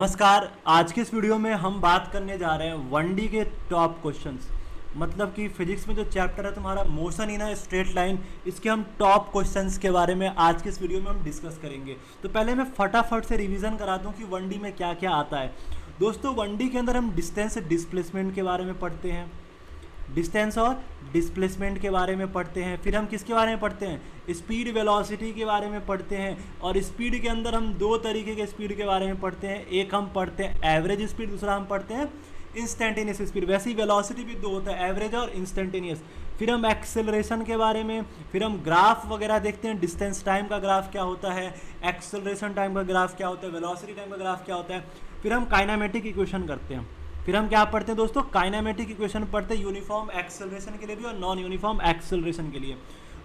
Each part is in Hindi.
नमस्कार। आज के इस वीडियो में हम बात करने जा रहे हैं 1D के टॉप क्वेश्चंस। मतलब कि फिजिक्स में जो चैप्टर है तुम्हारा motion in a straight line, इसके हम टॉप क्वेश्चंस के बारे में आज के इस वीडियो में हम डिस्कस करेंगे। तो पहले मैं फटाफट से रिवीजन करा दूं कि 1D में क्या क्या आता है। दोस्तों 1D के अंदर हम डिस्टेंस डिस्प्लेसमेंट के बारे में पढ़ते हैं, डिस्टेंस और डिस्प्लेसमेंट के बारे में पढ़ते हैं। फिर हम किसके बारे में पढ़ते हैं, स्पीड वेलोसिटी के बारे में पढ़ते हैं। और स्पीड के अंदर हम दो तरीके के स्पीड के बारे में पढ़ते हैं, एक हम पढ़ते हैं एवरेज स्पीड, दूसरा हम पढ़ते हैं इंस्टेंटेनियस स्पीड। वैसे ही वेलोसिटी भी दो होता है, एवरेज और इंस्टेंटेनियस। फिर हम एक्सेलरेशन के बारे में, फिर हम ग्राफ वगैरह देखते हैं, डिस्टेंस टाइम का ग्राफ क्या होता है, एक्सेलरेशन टाइम का ग्राफ क्या होता है, वेलोसिटी टाइम का ग्राफ क्या होता है। फिर हम काइनेमेटिक इक्वेशन करते हैं। फिर हम क्या पढ़ते हैं दोस्तों, काइनेमेटिक इक्वेशन पढ़ते हैं यूनिफॉर्म एक्सेलरेशन के लिए भी और नॉन यूनिफॉर्म एक्सेलरेशन के लिए।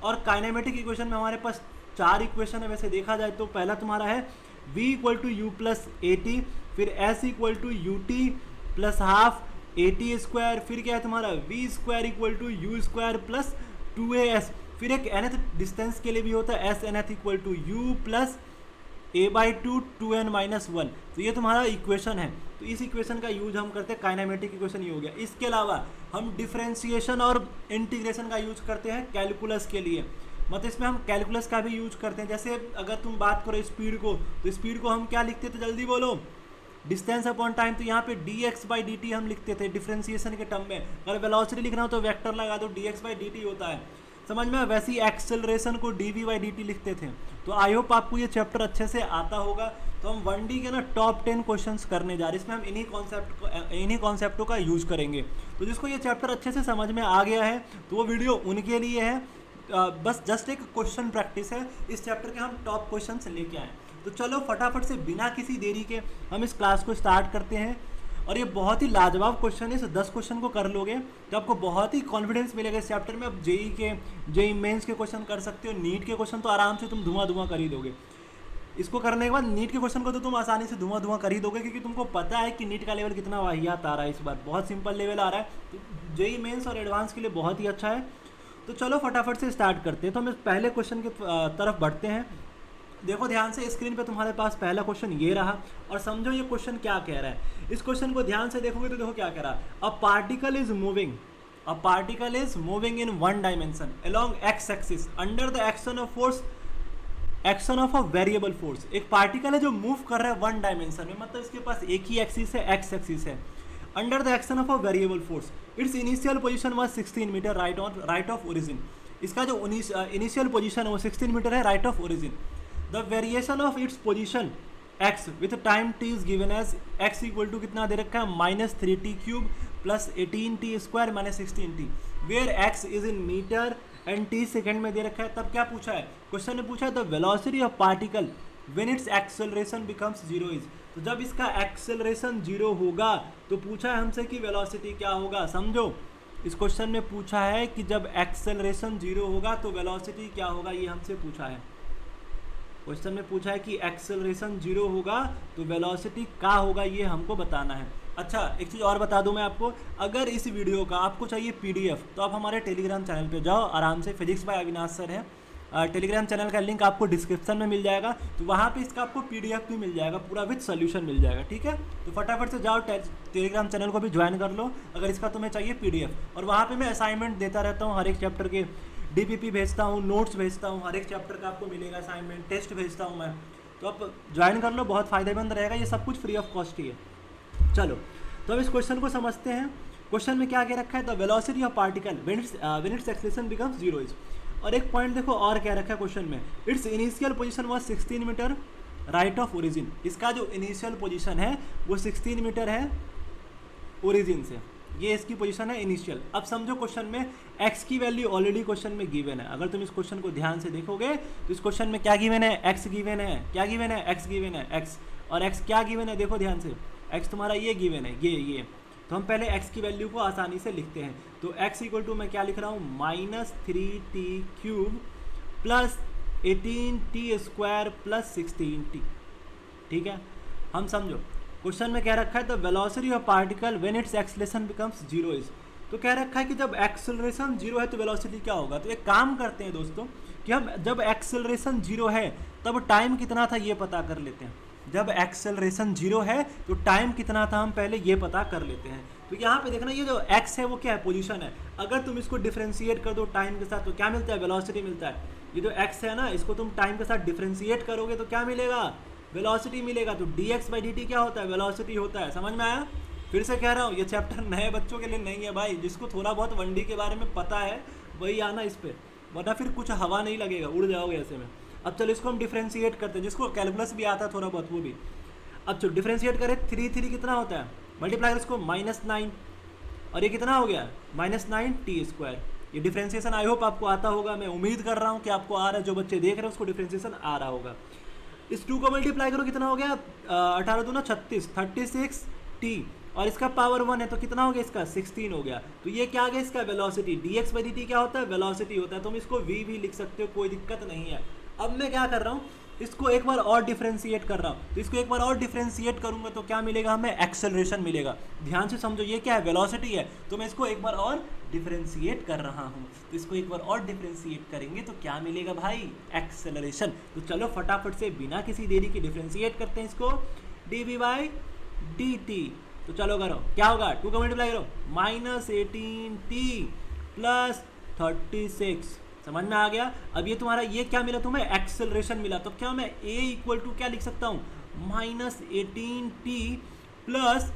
और काइनेमेटिक इक्वेशन में हमारे पास चार इक्वेशन है वैसे देखा जाए तो। पहला तुम्हारा है v equal to u plus a t, फिर s equal to u t plus half a t square, फिर क्या है तुम्हारा v square equal to u square plus 2as। फिर एक nth डिस्टेंस के लिए भी होता है s nth equal to u plus a/2 2n-1। तो ये तुम्हारा इक्वेशन है। तो इस इक्वेशन का यूज हम करते हैं, काइनेमेटिक इक्वेशन ये हो गया। इसके अलावा हम डिफरेंशिएशन और इंटीग्रेशन का यूज करते हैं कैलकुलस के लिए। मतलब इसमें हम कैलकुलस का भी यूज करते हैं। जैसे अगर तुम बात करो स्पीड को, तो स्पीड को हम क्या लिखते थे, जल्दी बोलो, डिस्टेंस अपॉन टाइम। तो यहाँ पे dx/dt हम लिखते थे डिफरेंशिएशन के टर्म में। अगर वेलोसिटी लिखना हो तो वेक्टर लगा दो, dx/dt होता है, समझ में। वैसे ही एक्सेलरेशन को dv/dt लिखते थे। तो आई होप आपको ये चैप्टर अच्छे से आता होगा। तो हम 1D के ना टॉप 10 क्वेश्चंस करने जा रहे हैं। इसमें हम इन्हीं कॉन्सेप्टों का यूज करेंगे। तो जिसको ये चैप्टर अच्छे से समझ में आ गया है तो वो वीडियो उनके लिए है। बस जस्ट एक क्वेश्चन प्रैक्टिस है, इस चैप्टर के हम टॉप क्वेश्चंस लेके आए। तो चलो फटाफट से बिना किसी देरी के हम इस क्लास को स्टार्ट करते हैं। और ये बहुत ही लाजवाब क्वेश्चन है। इस 10 क्वेश्चन को कर लोगे तो आपको बहुत ही कॉन्फिडेंस मिलेगा इस चैप्टर में। अब जेई मेंस के क्वेश्चन कर सकते हो, नीट के क्वेश्चन तो आराम से तुम धुआं कर ही दोगे। इसको करने के बाद नीट के क्वेश्चन को तो तुम आसानी से धुआं कर ही दोगे, क्योंकि तुमको पता है कि नीट का लेवल कितना वाहियात आ रहा है। इस बार बहुत सिंपल लेवल आ रहा है, तो जेई मेंस और एडवांस के लिए बहुत ही अच्छा है। तो चलो फटाफट से स्टार्ट करते हैं। तो हम इस पहले क्वेश्चन की तरफ बढ़ते हैं। देखो ध्यान से, स्क्रीन पे तुम्हारे पास पहला क्वेश्चन ये रहा और समझो ये क्वेश्चन क्या कह रहा है। इस क्वेश्चन को ध्यान से देखोगे तो देखो क्या कह रहा है। A particle is moving in one dimension along x axis under the action of a variable force. एक पार्टिकल है जो मूव कर रहा है वन डायमेंशन में, मतलब इसके पास एक ही एक्सिस है, एक्स एक्सिस है। Under the action of a variable force, its initial position was 16 metre right of origin. इसका जो इनिशियल पोजीशन है वो 16 मीटर है right of origin. The variation of its position x with time t is given as x equal to कितना दे रखा है, -3t³ plus 18t² minus 16t, where x is in metre and t second में दे रखा है। तब क्या पूछा है, क्वेश्चन ने पूछा है the velocity of particle when it's acceleration becomes 0 is. तो जब इसका एक्सेलरेशन 0 होगा तो पूछा है हमसे कि वेलोसिटी क्या होगा। समझो, इस क्वेश्चन में पूछा है कि जब एक्सेलरेशन 0 होगा तो वेलोसिटी क्या होगा, ये हमसे पूछा है। क्वेश्चन में पूछा है कि एक्सेलरेशन 0 होगा तो वेलोसिटी क्या होगा, ये हमको बताना है। अच्छा, एक चीज़ और बता दूं मैं आपको, अगर इस वीडियो का आपको चाहिए पीडीएफ तो आप हमारे टेलीग्राम चैनल पे जाओ आराम से, फिजिक्स बाय अविनाश सर है। टेलीग्राम चैनल का लिंक आपको डिस्क्रिप्शन में मिल जाएगा। तो वहाँ पे इसका आपको पीडीएफ भी मिल जाएगा, पूरा विद सोल्यूशन मिल जाएगा। ठीक है, तो फटाफट से जाओ टेलीग्राम चैनल को भी ज्वाइन कर लो अगर इसका तुम्हें चाहिए पीडीएफ। और वहाँ पर मैं असाइनमेंट देता रहता हूँ, हर एक चैप्टर के डीपीपी भेजता हूँ, नोट्स भेजता हूँ, हर एक चैप्टर का आपको मिलेगा असाइनमेंट, टेस्ट भेजता हूँ मैं। तो आप ज्वाइन कर लो, बहुत फ़ायदेमंद रहेगा। ये सब कुछ फ्री ऑफ कॉस्ट ही है। चलो, तो अब इस क्वेश्चन को समझते हैं। क्वेश्चन में क्या कह रखा है, the velocity of particle when it's acceleration becomes 0 is. और एक पॉइंट देखो और क्या रखा है क्वेश्चन में, its initial position was 16 metre right of origin. इसका जो इनिशियल पोजीशन है वो 16 मीटर है ओरिजिन से, ये इसकी पोजीशन है इनिशियल। अब समझो क्वेश्चन में x की वैल्यू ऑलरेडी क्वेश्चन में गिवन है। अगर तुम इस क्वेश्चन को ध्यान से देखोगे तो इस क्वेश्चन में क्या गिवन है, x गिवन है। क्या गिवन है, x गिवन है, x। और x क्या गिवन है, देखो ध्यान से, x तुम्हारा ये गिवन है, ये। तो हम पहले x की वैल्यू को आसानी से लिखते हैं। तो x इक्वल टू मैं क्या लिख रहा हूँ, -3t³ plus 18t² plus 16t। ठीक है, हम समझो क्वेश्चन में क्या रखा है, the velocity of particle when it's acceleration becomes 0 is. तो क्या रखा है कि जब एक्सेलरेशन 0 है तो वेलोसिटी क्या होगा। तो एक काम करते हैं दोस्तों कि हम जब एक्सेलरेशन 0 है तब टाइम कितना था ये पता कर लेते हैं। जब एक्सेलरेशन 0 है तो टाइम कितना था हम पहले ये पता कर लेते हैं। तो यहाँ पे देखना ये जो x है वो क्या है, पोजीशन है। अगर तुम इसको डिफ्रेंशिएट कर दो टाइम के साथ तो क्या मिलता है, वेलोसिटी मिलता है। ये जो x है ना, इसको तुम टाइम के साथ डिफ्रेंशिएट करोगे तो क्या मिलेगा, वेलोसिटी मिलेगा। तो dx/dt क्या होता है, वेलोसिटी होता है। समझ में आया? फिर से कह रहा हूँ ये चैप्टर नए बच्चों के लिए नहीं है भाई, जिसको थोड़ा बहुत 1D के बारे में पता है वही आना इस पर, वरना फिर कुछ हवा नहीं लगेगा, उड़ जाओगे ऐसे में। अब चलो इसको हम डिफ्रेंशिएट करते हैं, जिसको कैलकुलस भी आता है थोड़ा बहुत वो भी। अब चलो डिफ्रेंशिएट करें, 3 कितना होता है, मल्टीप्लाई इसको -9, और ये कितना हो गया -9t²। ये डिफ्रेंशिएशन आई होप आपको आता होगा, मैं उम्मीद कर रहा हूँ कि आपको आ रहा है। जो बच्चे देख रहे हैं उसको डिफ्रेंशिएशन आ रहा होगा। इस 2 को मल्टीप्लाई करो, कितना हो गया 18 दूना 36, 36t, और इसका पावर 1 है तो कितना हो गया इसका 16 हो गया। तो ये क्या आ गया इसका वेलोसिटी। dx/dt क्या होता है, वेलोसिटी होता है। तुम इसको v भी लिख सकते हो, कोई दिक्कत नहीं है। अब मैं क्या कर रहा हूँ, इसको एक बार और डिफ्रेंशिएट कर रहा हूँ। तो इसको एक बार और डिफ्रेंशिएट करूंगा तो क्या मिलेगा हमें, एक्सेलरेशन मिलेगा। ध्यान से समझो, ये क्या है, वेलोसिटी है। तो मैं इसको एक बार और डिफ्रेंशिएट कर रहा हूँ। तो इसको एक बार और डिफ्रेंशिएट करेंगे तो क्या मिलेगा भाई, एक्सेलरेशन। तो चलो फटाफट से बिना किसी देरी के डिफ्रेंशिएट करते हैं इसको, dv/dt। तो चलो करो, क्या होगा, 2 का मल्टीप्लाई करो, -18t + 36। समझ में आ गया। अब ये तुम्हारा ये क्या मिला तुम्हें, एक्सेलरेशन मिला। तो क्या मैं a = क्या लिख सकता हूँ, -18t प्लस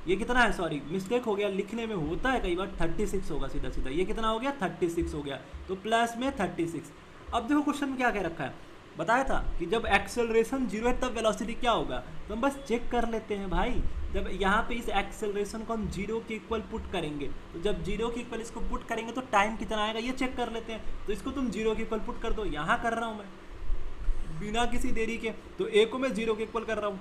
ये कितना है, सॉरी मिस्टेक हो गया लिखने में, होता है कई बार, 36 होगा सीधा सीधा। ये कितना हो गया 36 हो गया, तो प्लस में 36। अब देखो क्वेश्चन में क्या कह रखा है, बताया था कि जब एक्सेलरेशन 0 है तब वेलोसिटी क्या होगा। तो हम बस चेक कर लेते हैं भाई। जब यहाँ पे इस एक्सेलरेशन को हम 0 के इक्वल पुट करेंगे, तो जब 0 के इक्वल इसको पुट करेंगे तो टाइम कितना आएगा ये चेक कर लेते हैं। तो इसको तुम 0 के इक्वल पुट कर दो, यहाँ कर रहा हूँ मैं बिना किसी देरी के। तो a को मैं 0 के इक्वल कर रहा हूँ,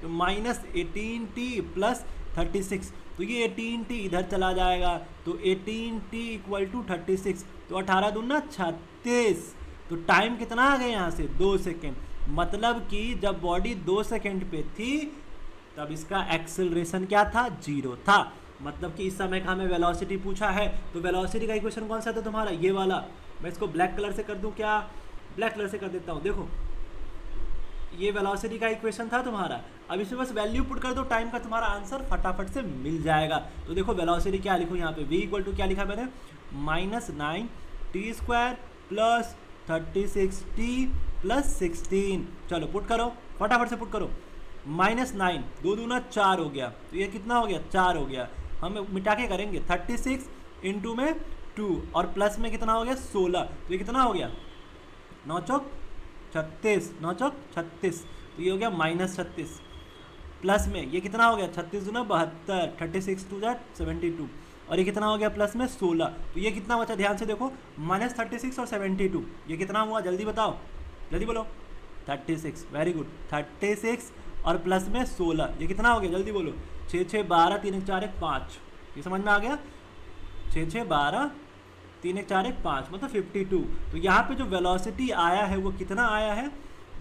तो -18t + 36। तो ये 18t इधर चला जाएगा, तो 18t = 36। तो 18 दूना 36। तो टाइम कितना आ गया यहाँ से, 2 सेकेंड। मतलब कि जब बॉडी 2 सेकेंड पे थी तब इसका एक्सेलरेशन क्या था, 0 था। मतलब कि इस समय का हमें वेलोसिटी पूछा है। तो वेलोसिटी का इक्वेशन कौन सा था तुम्हारा, ये वाला। मैं इसको ब्लैक कलर से कर दूं, क्या ब्लैक कलर से कर देता हूँ। देखो ये वेलोसिटी का इक्वेशन था तुम्हारा। अब इसमें बस वैल्यू पुट कर दो, टाइम का तुम्हारा आंसर फटाफट से मिल जाएगा। तो देखो वेलोसिटी क्या लिखो यहाँ पे, v = क्या लिखा मैंने, -9t² + 36t + 16। चलो पुट करो, फटाफट से पुट करो। -9 2 दूना 4 हो गया, तो ये कितना हो गया 4 हो गया। हम मिटा के करेंगे, 36 इंटू में 2 और प्लस में कितना हो गया 16। तो ये कितना हो गया 9 चौक 36, 9 चौक 36। तो ये हो गया -36। प्लस में ये कितना हो गया 36 दूना 72, 36 2 = 72, और ये कितना हो गया प्लस में 16। तो ये कितना बचा, ध्यान से देखो, -36 और 72, ये कितना हुआ जल्दी बताओ, जल्दी बोलो। 36, वेरी गुड, 36 और प्लस में 16, ये कितना हो गया जल्दी बोलो। 6 6 12 3 1 4 1 5, ये समझ में आ गया। 6 6 12 3 1 4 1 5 मतलब 52। तो यहाँ पे जो वेलोसिटी आया है वो कितना आया है,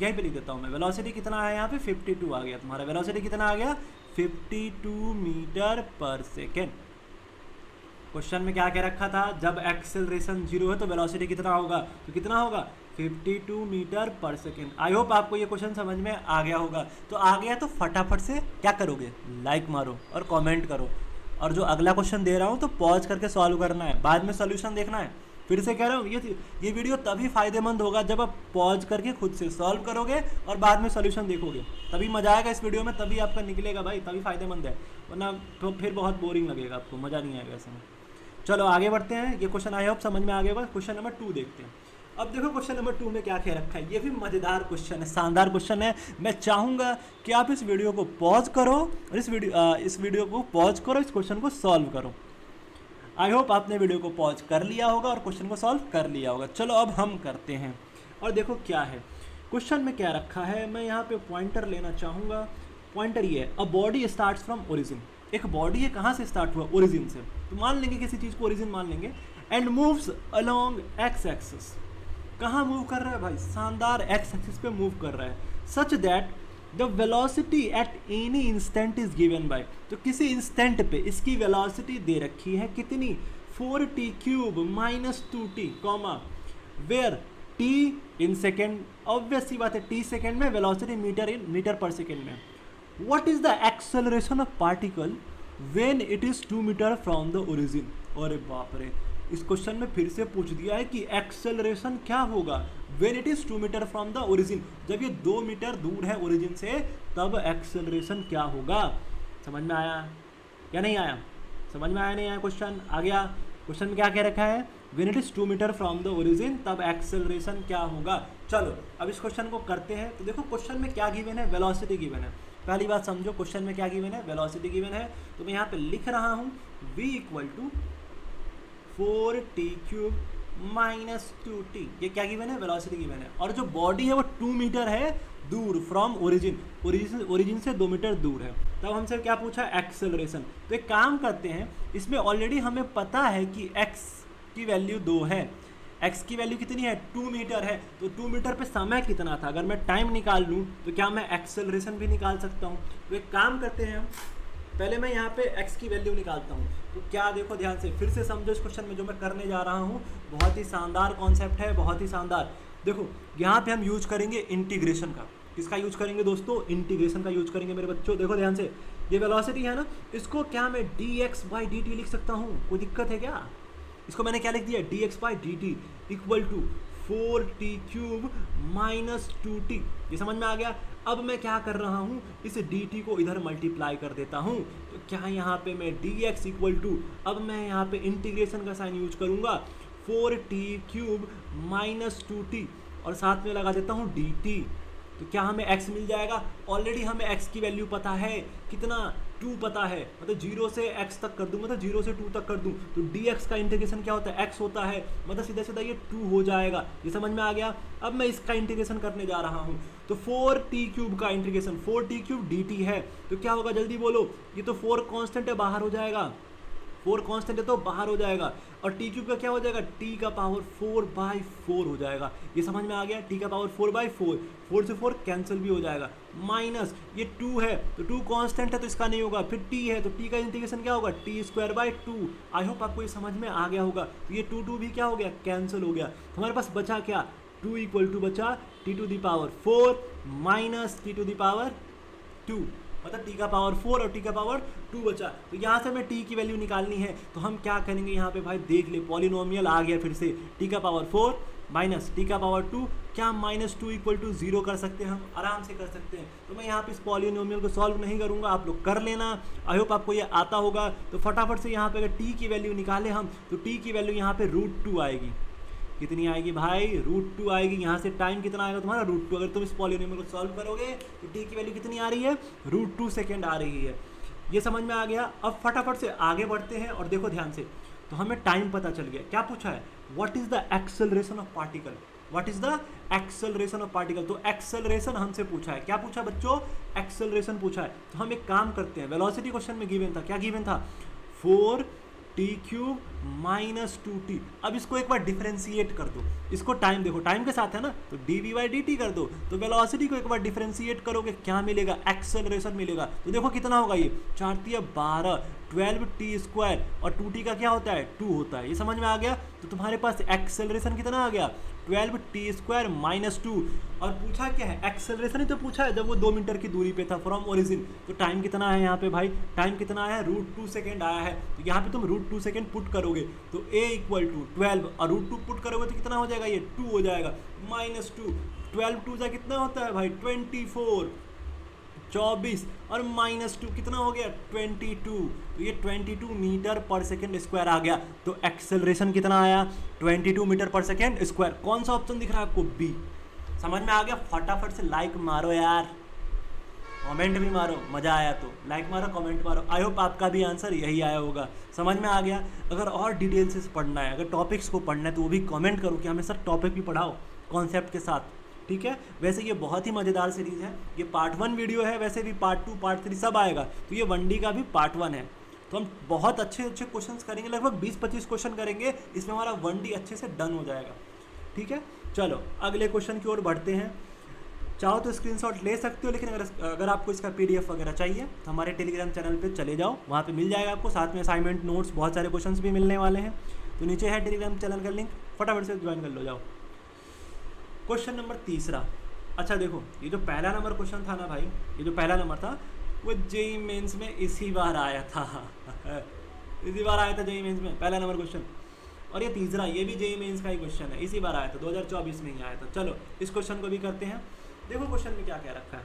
यहीं पे लिख देता हूँ मैं। वेलोसिटी कितना आया यहाँ पे 52 आ गया तुम्हारा। वेलोसिटी कितना आ गया 52 मीटर पर सेकेंड। क्वेश्चन में क्या कह रखा था, जब एक्सेलरेशन 0 है तो वेलोसिटी कितना होगा, तो कितना होगा 52 मीटर पर सेकेंड। आई होप आपको ये क्वेश्चन समझ में आ गया होगा। तो आ गया तो फटाफट से क्या करोगे, लाइक मारो और कमेंट करो। और जो अगला क्वेश्चन दे रहा हूँ तो पॉज करके सॉल्व करना है, बाद में सॉल्यूशन देखना है। फिर से कह रहा हूँ ये वीडियो तभी फायदेमंद होगा जब आप पॉज करके खुद से सॉल्व करोगे और बाद में सॉल्यूशन देखोगे, तभी मजा आएगा इस वीडियो में, तभी आपका निकलेगा भाई, तभी फायदेमंद है। वरना तो फिर बहुत बोरिंग लगेगा आपको, मज़ा नहीं आएगा ऐसे में। चलो आगे बढ़ते हैं। ये क्वेश्चन आई होप समझ में आ गया होगा। क्वेश्चन नंबर 2 देखते हैं। अब देखो क्वेश्चन नंबर 2 में क्या कह रखा है। ये भी मज़ेदार क्वेश्चन है, शानदार क्वेश्चन है। मैं चाहूँगा कि आप इस वीडियो को पॉज करो और इस वीडियो को पॉज करो, इस क्वेश्चन को सॉल्व करो। आई होप आपने वीडियो को पॉज कर लिया होगा और क्वेश्चन को सॉल्व कर लिया होगा। चलो अब हम करते हैं। और देखो क्या है क्वेश्चन में क्या रखा है, मैं यहाँ पे पॉइंटर लेना चाहूँगा। पॉइंटर ये है, a body starts from origin. एक बॉडी है, कहाँ से स्टार्ट हुआ, ओरिजिन से। तो मान लेंगे किसी चीज़ को ओरिजिन मान लेंगे, and moves along x axis. कहाँ मूव कर रहा है भाई, शानदार एक्स एक्सिस पे मूव कर रहा है। Such that the velocity at any instant is given by. तो किसी इंस्टेंट पे इसकी वेलोसिटी दे रखी है कितनी, 4t³ - 2t, where t in second, obvious सी बात है टी सेकेंड में, वेलोसिटी मीटर पर सेकेंड में। What is the acceleration of particle when it is 2 metre from the origin. अरे बाप रे, इस क्वेश्चन में फिर से पूछ दिया है कि एक्सेलरेशन क्या होगा when it is 2 metre from the origin, जब ये 2 मीटर दूर है ओरिजिन से तब एक्सेलरेशन क्या होगा। समझ में आया या नहीं आया? समझ में आया नहीं आया? क्वेश्चन आ गया। क्वेश्चन में क्या कह रखा है, when it is 2 metre from the origin तब एक्सेलरेशन क्या होगा। चलो अब इस क्वेश्चन को करते हैं। तो देखो क्वेश्चन में क्या गिवन है, वेलोसिटी गिवन है। पहली बात समझो, क्वेश्चन में क्या गिवन है, वेलोसिटी गिवन है। तो मैं यहाँ पे लिख रहा हूँ v equal to 4t cube minus 2t, ये क्या गिवन है, वेलोसिटी गिवन है। और जो बॉडी है वो 2 मीटर है दूर फ्रॉम ओरिजिन से 2 मीटर दूर है। तब हमसे क्या पूछा, एक्सेलरेशन। तो एक काम करते हैं, इसमें ऑलरेडी हमें पता है कि x की वैल्यू 2 है, x की वैल्यू कितनी है, 2 मीटर है। तो 2 मीटर पे समय कितना था, अगर मैं टाइम निकाल लूँ तो क्या मैं एक्सेलरेशन भी निकाल सकता हूँ। तो एक काम करते हैं हम, पहले मैं यहाँ पे x की वैल्यू निकालता हूँ। तो क्या देखो ध्यान से, फिर से समझो इस क्वेश्चन में जो मैं करने जा रहा हूँ, बहुत ही शानदार कॉन्सेप्ट है, बहुत ही शानदार। देखो यहाँ पे हम यूज करेंगे इंटीग्रेशन का। किसका यूज करेंगे दोस्तों, इंटीग्रेशन का यूज करेंगे मेरे बच्चों। देखो ध्यान से, ये वेलोसिटी है ना, इसको क्या मैं dx/dt लिख सकता हूँ, कोई दिक्कत है क्या? इसको मैंने क्या लिख दिया, dx/dt equal to 4t cube minus 2t। ये समझ में आ गया। अब मैं क्या कर रहा हूँ, इस dt को इधर मल्टीप्लाई कर देता हूँ। तो क्या यहाँ पे मैं dx इक्वल टू, अब मैं यहाँ पे इंटीग्रेशन का साइन यूज करूँगा, 4t क्यूब माइनस 2t और साथ में लगा देता हूँ dt। तो क्या हमें x मिल जाएगा, ऑलरेडी हमें x की वैल्यू पता है, कितना, 2 पता है। मतलब 0 से x तक कर दूँ, मतलब 0 से 2 तक कर दूँ तो dx का इंटीग्रेशन क्या होता है, x होता है, मतलब सीधा सीधा ये 2 हो जाएगा। ये समझ में आ गया। अब मैं इसका इंटीग्रेशन करने जा रहा हूँ। तो 4t क्यूब का इंटीग्रेशन, 4t क्यूब dt है। तो क्या होगा, जल्दी बोलो, ये तो 4 कांस्टेंट है, बाहर हो जाएगा, 4 कांस्टेंट है तो बाहर हो जाएगा। और टी क्यूब का क्या हो जाएगा, t का पावर 4/4 हो जाएगा। ये समझ में आ गया, t का पावर 4/4, 4 से 4 कैंसिल भी हो जाएगा। माइनस ये 2 है तो 2 कांस्टेंट है तो इसका नहीं होगा, फिर t है तो t का इंटीग्रेशन क्या होगा, t²/2। आई होप आपको ये समझ में आ गया होगा। तो ये 2 भी क्या हो गया, कैंसिल हो गया। तो हमारे पास बचा क्या, 2 इक्वल टू बचा t⁴ माइनस t⁴2, मतलब t का पावर 4 और t का पावर 2 बचा। तो यहाँ से हमें t की वैल्यू निकालनी है। तो हम क्या करेंगे, यहाँ पे भाई देख ले, पॉलिनोमियल आ गया फिर से, t का पावर 4 माइनस t का पावर 2, क्या -2 इक्वल टू 0 कर सकते हैं, हम आराम से कर सकते हैं। तो मैं यहाँ पे इस पॉलिनोमियल को सॉल्व नहीं करूँगा, आप लोग कर लेना। आई होप आपको ये आता होगा। तो फटाफट से यहाँ पे अगर t की वैल्यू निकाले हम, तो t की वैल्यू यहाँ पे √2 आएगी। कितनी आएगी भाई, √2 आएगी। यहाँ से टाइम कितना आएगा तुम्हारा, √2। अगर तुम इस पॉलिनोमियल को सॉल्व करोगे तो t की वैल्यू कितनी आ रही है, √2 सेकेंड आ रही है। ये समझ में आ गया। अब फटाफट से आगे बढ़ते हैं और देखो ध्यान से, तो हमें टाइम पता चल गया। क्या पूछा है, what is the acceleration of particle, what is the acceleration of particle. तो एक्सेलरेशन हमसे पूछा है, क्या पूछा बच्चों, एक्सेलरेशन पूछा है। तो हम एक काम करते हैं, वेलोसिटी क्वेश्चन में गिवन था, क्या गिवन था, 4t क्यूब माइनस 2t। अब इसको एक बार डिफरेंशिएट कर दो, इसको टाइम देखो, टाइम के साथ है ना, तो dv/dt कर दो। तो वेलोसिटी को एक बार डिफरेंशिएट करोगे, क्या मिलेगा, एक्सेलरेशन मिलेगा। तो देखो कितना होगा, ये 4×3=12, 12t² और 2t का क्या होता है, 2 होता है। ये समझ में आ गया। तो तुम्हारे पास एक्सेलरेशन कितना आ गया, 12t² माइनस 2। और पूछा क्या है, एक्सेलरेशन ही तो पूछा है जब वो 2 मीटर की दूरी पे था फ्रॉम ओरिजिन। तो टाइम कितना है यहाँ पे भाई, टाइम कितना है, √2 सेकेंड आया है। तो यहाँ पे तुम √2 सेकेंड पुट करोगे तो a इक्वल टू 12 और √2 पुट करोगे तो कितना हो जाएगा, ये 2 हो जाएगा, -2। 12 2 जा कितना होता है भाई, 24, 24 और -2 कितना हो गया, 22। तो ये 22 मीटर पर सेकेंड स्क्वायर आ गया। तो एक्सेलरेशन कितना आया, 22 मीटर पर सेकेंड स्क्वायर। कौन सा ऑप्शन दिख रहा है आपको, बी। समझ में आ गया। फटाफट से लाइक मारो यार, कमेंट भी मारो, मज़ा आया तो लाइक मारो, कमेंट मारो। आई होप आपका भी आंसर यही आया होगा, समझ में आ गया। अगर और डिटेल से पढ़ना है, अगर टॉपिक्स को पढ़ना है तो वो भी कमेंट करो कि हमें सर टॉपिक भी पढ़ाओ कॉन्सेप्ट के साथ, ठीक है। वैसे ये बहुत ही मज़ेदार सीरीज़ है। ये पार्ट 1 वीडियो है, वैसे भी पार्ट 2 पार्ट 3 सब आएगा। तो ये 1D का भी पार्ट 1 है। तो हम बहुत अच्छे अच्छे क्वेश्चंस करेंगे, लगभग 20-25 क्वेश्चन करेंगे, इसमें हमारा 1D अच्छे से डन हो जाएगा, ठीक है। चलो अगले क्वेश्चन की ओर बढ़ते हैं। चाहो तो स्क्रीनशॉट ले सकते हो, लेकिन अगर आपको इसका PDF वगैरह चाहिए तो हमारे टेलीग्राम चैनल पे चले जाओ, वहाँ पे मिल जाएगा आपको। साथ में असाइनमेंट, नोट्स, बहुत सारे क्वेश्चंस भी मिलने वाले हैं। तो नीचे है टेलीग्राम चैनल का लिंक, फटाफट से ज्वाइन कर लो, जाओ। क्वेश्चन नंबर तीसरा। अच्छा देखो, ये जो पहला नंबर क्वेश्चन था ना भाई, ये जो पहला नंबर था वो जेई मेंस में इसी बार आया था इसी बार आया था जेई मेंस में पहला नंबर क्वेश्चन। और ये तीसरा, ये भी जेई मेंस का ही क्वेश्चन है, इसी बार आया था 2024 में ही आया था। चलो इस क्वेश्चन को भी करते हैं। देखो क्वेश्चन में क्या क्या रखा है।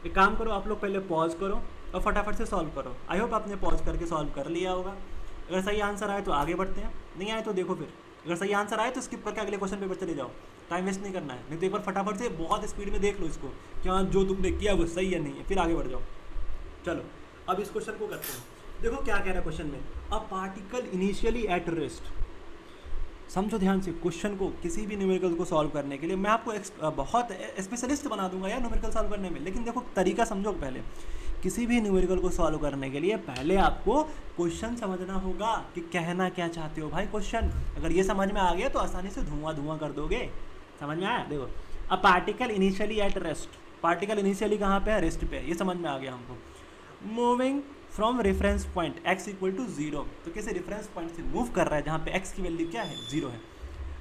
एक काम करो, आप लोग पहले पॉज करो और फटाफट से सॉल्व करो। आई होप आपने पॉज करके सॉल्व कर लिया होगा। अगर सही आंसर आए तो आगे बढ़ते हैं, नहीं आए तो देखो फिर। अगर सही आंसर आए तो स्किप करके अगले क्वेश्चन पेपर चले जाओ, टाइम वेस्ट नहीं करना है। नहीं तो एक बार फटाफट से बहुत स्पीड में देख लो इसको कि हाँ जो तुमने किया वो सही है नहीं है, फिर आगे बढ़ जाओ। चलो अब इस क्वेश्चन को करते हैं। देखो क्या कह रहा है क्वेश्चन में, a particle initially at rest. समझो ध्यान से क्वेश्चन को, किसी भी न्यूमेरिकल को सॉल्व करने के लिए मैं आपको बहुत स्पेशलिस्ट बना दूंगा यार न्यूमेरिकल सॉल्व करने में, लेकिन देखो तरीका समझो पहले। किसी भी न्यूमेरिकल को सॉल्व करने के लिए पहले आपको क्वेश्चन समझना होगा कि कहना क्या चाहते हो भाई क्वेश्चन। अगर ये समझ में आ गया तो आसानी से धुआं धुआं कर दोगे। समझ में आया? देखो, a particle initially at rest, particle initially कहाँ पे है? रेस्ट पे। ये समझ में आ गया हमको। Moving from reference point x equal to 0, तो किसी रेफरेंस पॉइंट से मूव कर रहा है जहाँ पे x की वैल्यू क्या है? 0 है।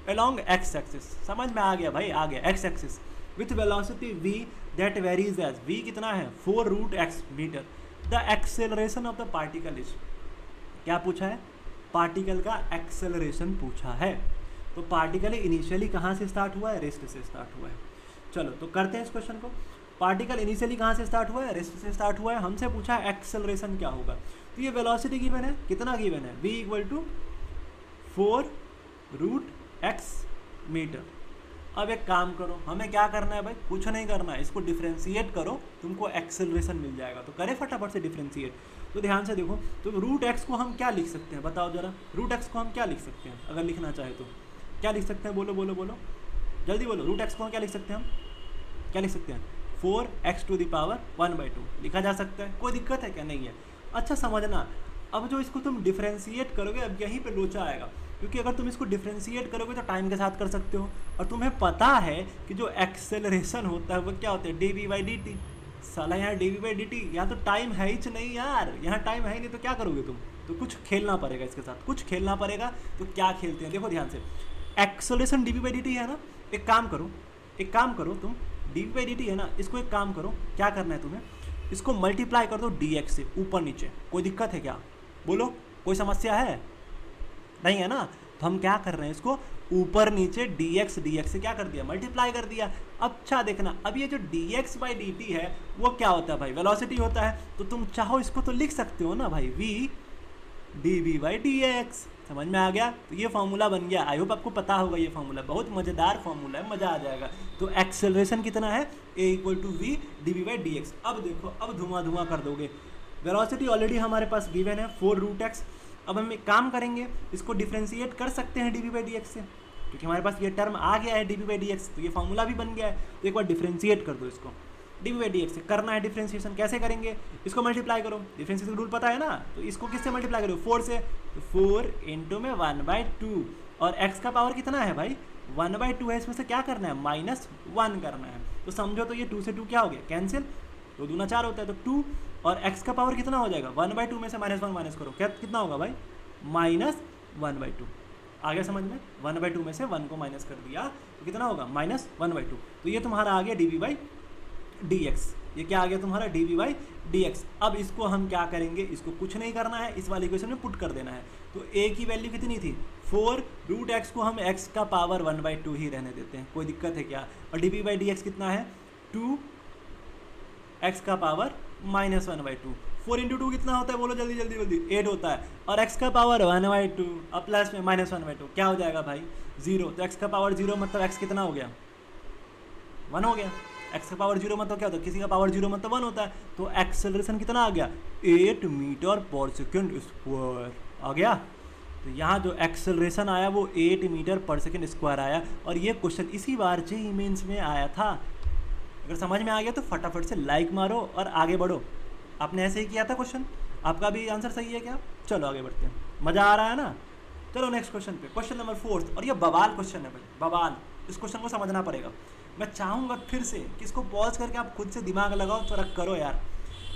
अलोंग x एक्सिस, समझ में आ गया भाई, आ गया x axis with velocity v that varies as v कितना है? 4 root x metre. The acceleration of the particle is, क्या पूछा है? पार्टिकल का एक्सेलरेशन पूछा है। तो पार्टिकल इनिशियली कहाँ से स्टार्ट हुआ है? रेस्ट से स्टार्ट हुआ है। चलो तो करते हैं इस क्वेश्चन को। पार्टिकल इनिशियली कहाँ से स्टार्ट हुआ है? रेस्ट से स्टार्ट हुआ है। हमसे पूछा है एक्सेलरेशन क्या होगा। तो ये वेलोसिटी गिवन है, कितना गिवन है? v equal to 4 root x metre. अब एक काम करो, हमें क्या करना है भाई? कुछ नहीं करना है, इसको डिफ्रेंशिएट करो, तुमको एक्सेलरेशन मिल जाएगा। तो करें फटाफट से डिफ्रेंशिएट। तो ध्यान से देखो, तो रूट x को हम क्या लिख सकते हैं? बताओ जरा, रूट x को हम क्या लिख सकते हैं? अगर लिखना चाहे तो क्या लिख सकते हैं? बोलो बोलो बोलो, जल्दी बोलो। रूट x को हम क्या लिख सकते हैं? हम क्या लिख सकते हैं? 4x टू द पावर 1/2 लिखा जा सकता है। कोई दिक्कत है क्या? नहीं है। अच्छा समझना, अब जो इसको तुम डिफ्रेंशिएट करोगे, अब यहीं पे लोचा आएगा, क्योंकि अगर तुम इसको डिफ्रेंशिएट करोगे तो टाइम के साथ कर सकते हो, और तुम्हें पता है कि जो एक्सेलरेशन होता है वो क्या होता है? dv/dt। साला यहाँ dv/dt, यहाँ तो टाइम है ही नहीं यार, यहाँ टाइम है ही नहीं, तो क्या करोगे तुम? तो कुछ खेलना पड़ेगा इसके साथ, कुछ खेलना पड़ेगा। तो क्या खेलते हैं? देखो ध्यान से, एक्सेलरेशन dv/dt है ना। एक काम करो तुम, dv/dt है ना, इसको एक काम करो, क्या करना है तुम्हें? इसको मल्टीप्लाई कर दो dx से, ऊपर नीचे। कोई दिक्कत है क्या? बोलो, कोई समस्या है? नहीं है ना। तो हम क्या कर रहे हैं, इसको ऊपर नीचे dx से क्या कर दिया? मल्टीप्लाई कर दिया। अच्छा देखना, अब ये जो dx/dt है वो क्या होता है भाई? वेलोसिटी होता है। तो तुम चाहो इसको तो लिख सकते हो ना भाई, v dv/dx। समझ में आ गया? तो ये फॉर्मूला बन गया। आई होप आपको पता होगा ये फॉर्मूला, बहुत मज़ेदार फॉर्मूला है, मज़ा आ जाएगा। तो एक्सेलरेशन कितना है? a equal to v dv/dx। अब देखो, अब धुआं धुआं कर दोगे। वेलोसिटी ऑलरेडी हमारे पास गिवन है 4 रूट x। अब हम एक काम करेंगे, इसको डिफ्रेंशिएट कर सकते हैं dv/dx से, क्योंकि हमारे पास ये टर्म आ गया है dv/dx, तो ये फॉर्मूला भी बन गया है। तो एक बार डिफ्रेंशिएट कर दो इसको dv/dx से। करना है डिफ्रेंशिएशन, कैसे करेंगे? इसको मल्टीप्लाई करो, डिफ्रेंशिएशन रूल पता है ना। तो इसको किससे मल्टीप्लाई करो? 4 से। तो 4 इंटू में 1/2, और x का पावर कितना है भाई? 1/2 है। इसमें से क्या करना है? -1 करना है। तो समझो, तो ये 2 से 2 क्या हो गया? कैंसिल। 2 दूना 4 होता है, तो 2, और x का पावर कितना हो जाएगा? 1/2 में से -1 माइनस करो, क्या कितना होगा भाई? -1/2। आ गया समझ में? 1/2 में से 1 को माइनस कर दिया तो कितना होगा? -1/2। तो ये तुम्हारा आ गया dv/dx। ये क्या आ गया तुम्हारा? dv/dx। अब इसको हम क्या करेंगे? इसको कुछ नहीं करना है, इस वाली इक्वेशन में पुट कर देना है। तो a की वैल्यू कितनी थी? 4 रूट x को हम x का पावर 1/2 ही रहने देते हैं, कोई दिक्कत है क्या? और dv/dx कितना है? 2 x का पावर -1/2। 4 इंटू 2 कितना होता है? बोलो जल्दी जल्दी जल्दी। 8 होता है। और x का पावर 1/2 और प्लस में -1/2 क्या हो जाएगा भाई? 0। तो x का पावर 0 मतलब x कितना हो गया? 1 हो गया। x का पावर 0 मतलब क्या होता है? किसी का पावर 0 मतलब 1 होता है। तो एक्सेलरेशन कितना आ गया? 8 मीटर पर सेकेंड स्क्वायर आ गया। तो यहाँ जो एक्सेलरेशन आया वो 8 मीटर पर सेकेंड स्क्वायर आया। और ये क्वेश्चन इसी बार जेईई मेंस में आया था। अगर समझ में आ गया तो फटाफट से लाइक मारो और आगे बढ़ो। आपने ऐसे ही किया था क्वेश्चन, आपका भी आंसर सही है क्या? चलो आगे बढ़ते हैं, मज़ा आ रहा है ना। चलो नेक्स्ट क्वेश्चन पे, क्वेश्चन नंबर 4। और ये बवाल क्वेश्चन है भाई, बवाल। इस क्वेश्चन को समझना पड़ेगा। मैं चाहूँगा फिर से कि इसको पॉज करके आप खुद से दिमाग लगाओ, थोड़ा करो यार।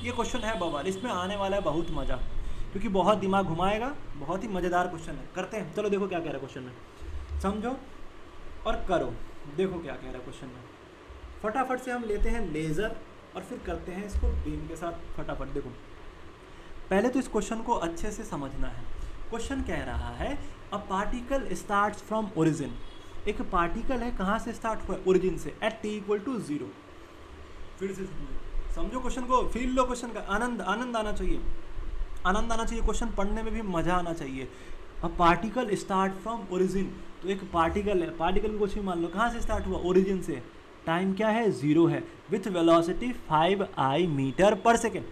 ये क्वेश्चन है बवाल, इसमें आने वाला है बहुत मज़ा, क्योंकि बहुत दिमाग घुमाएगा, बहुत ही मज़ेदार क्वेश्चन है। करते हैं, चलो देखो क्या कह रहा है क्वेश्चन में, समझो और करो। देखो क्या कह रहा है क्वेश्चन में, फटाफट से हम लेते हैं लेज़र और फिर करते हैं इसको बीम के साथ फटाफट। देखो पहले तो इस क्वेश्चन को अच्छे से समझना है। क्वेश्चन कह रहा है a particle starts from origin, एक पार्टिकल है कहाँ से स्टार्ट हुआ है, ओरिजिन से, एट टी इक्वल टू 0। फिर से समझो क्वेश्चन को, फील लो क्वेश्चन का, आनंद आनंद आना चाहिए, आनंद आना चाहिए, क्वेश्चन पढ़ने में भी मजा आना चाहिए। A particle start from origin, तो एक पार्टिकल है, पार्टिकल को कुछ भी मान लो, कहाँ से स्टार्ट हुआ, ओरिजिन से, टाइम क्या है 0 है, विथ वेलोसिटी 5i मीटर पर सेकेंड।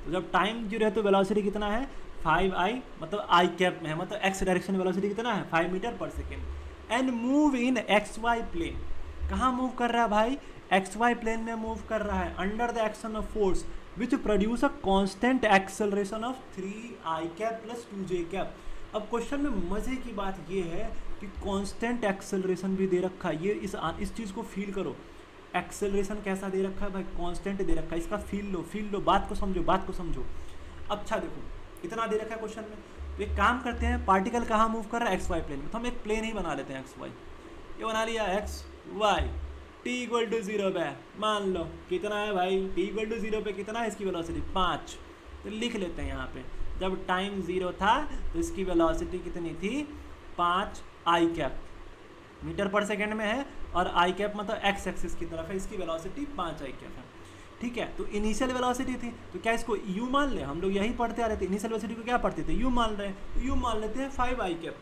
तो जब टाइम 0 है तो वेलोसिटी कितना है 5i, मतलब आई कैप में है, मतलब एक्स डायरेक्शन वेलोसिटी कितना है 5 मीटर पर second. And move in x y plane, कहाँ मूव कर रहा है भाई, एक्स वाई प्लेन में मूव कर रहा है, under the action of force which produce a constant acceleration of 3i cap plus 2j cap. अब क्वेश्चन में मजे की बात ये है कि कांस्टेंट एक्सेलरेशन भी दे रखा है, ये इस चीज़ को फील करो, एक्सेलरेशन कैसा दे रखा है भाई, कांस्टेंट दे रखा है, इसका फील लो, बात को समझो, बात को समझो। अच्छा देखो इतना दे रखा है क्वेश्चन में, तो एक काम करते हैं, पार्टिकल कहाँ मूव कर रहा है एक्स वाई प्लेन में, तो हम एक प्लेन ही बना लेते हैं एक्स वाई, ये बना लिया x y, t equal to 0 पे मान लो कितना है भाई, टी इक्वल टू 0 पे कितना है इसकी वेलोसिटी 5, तो लिख लेते हैं यहाँ पे, जब टाइम 0 था तो इसकी वेलोसिटी कितनी थी 5 आई कैप, मीटर पर सेकेंड में है, और आई कैप मतलब एक्स एक्सिस की तरफ है, इसकी वेलोसिटी 5 आई कैप है, ठीक है। तो इनिशियल वेलोसिटी थी, तो क्या इसको यू मान ले, हम लोग यही पढ़ते आ रहे थे, इनिशियल वेलोसिटी को क्या पढ़ते थे यू मान रहे हैं, तो यू मान लेते हैं 5 आई कैप,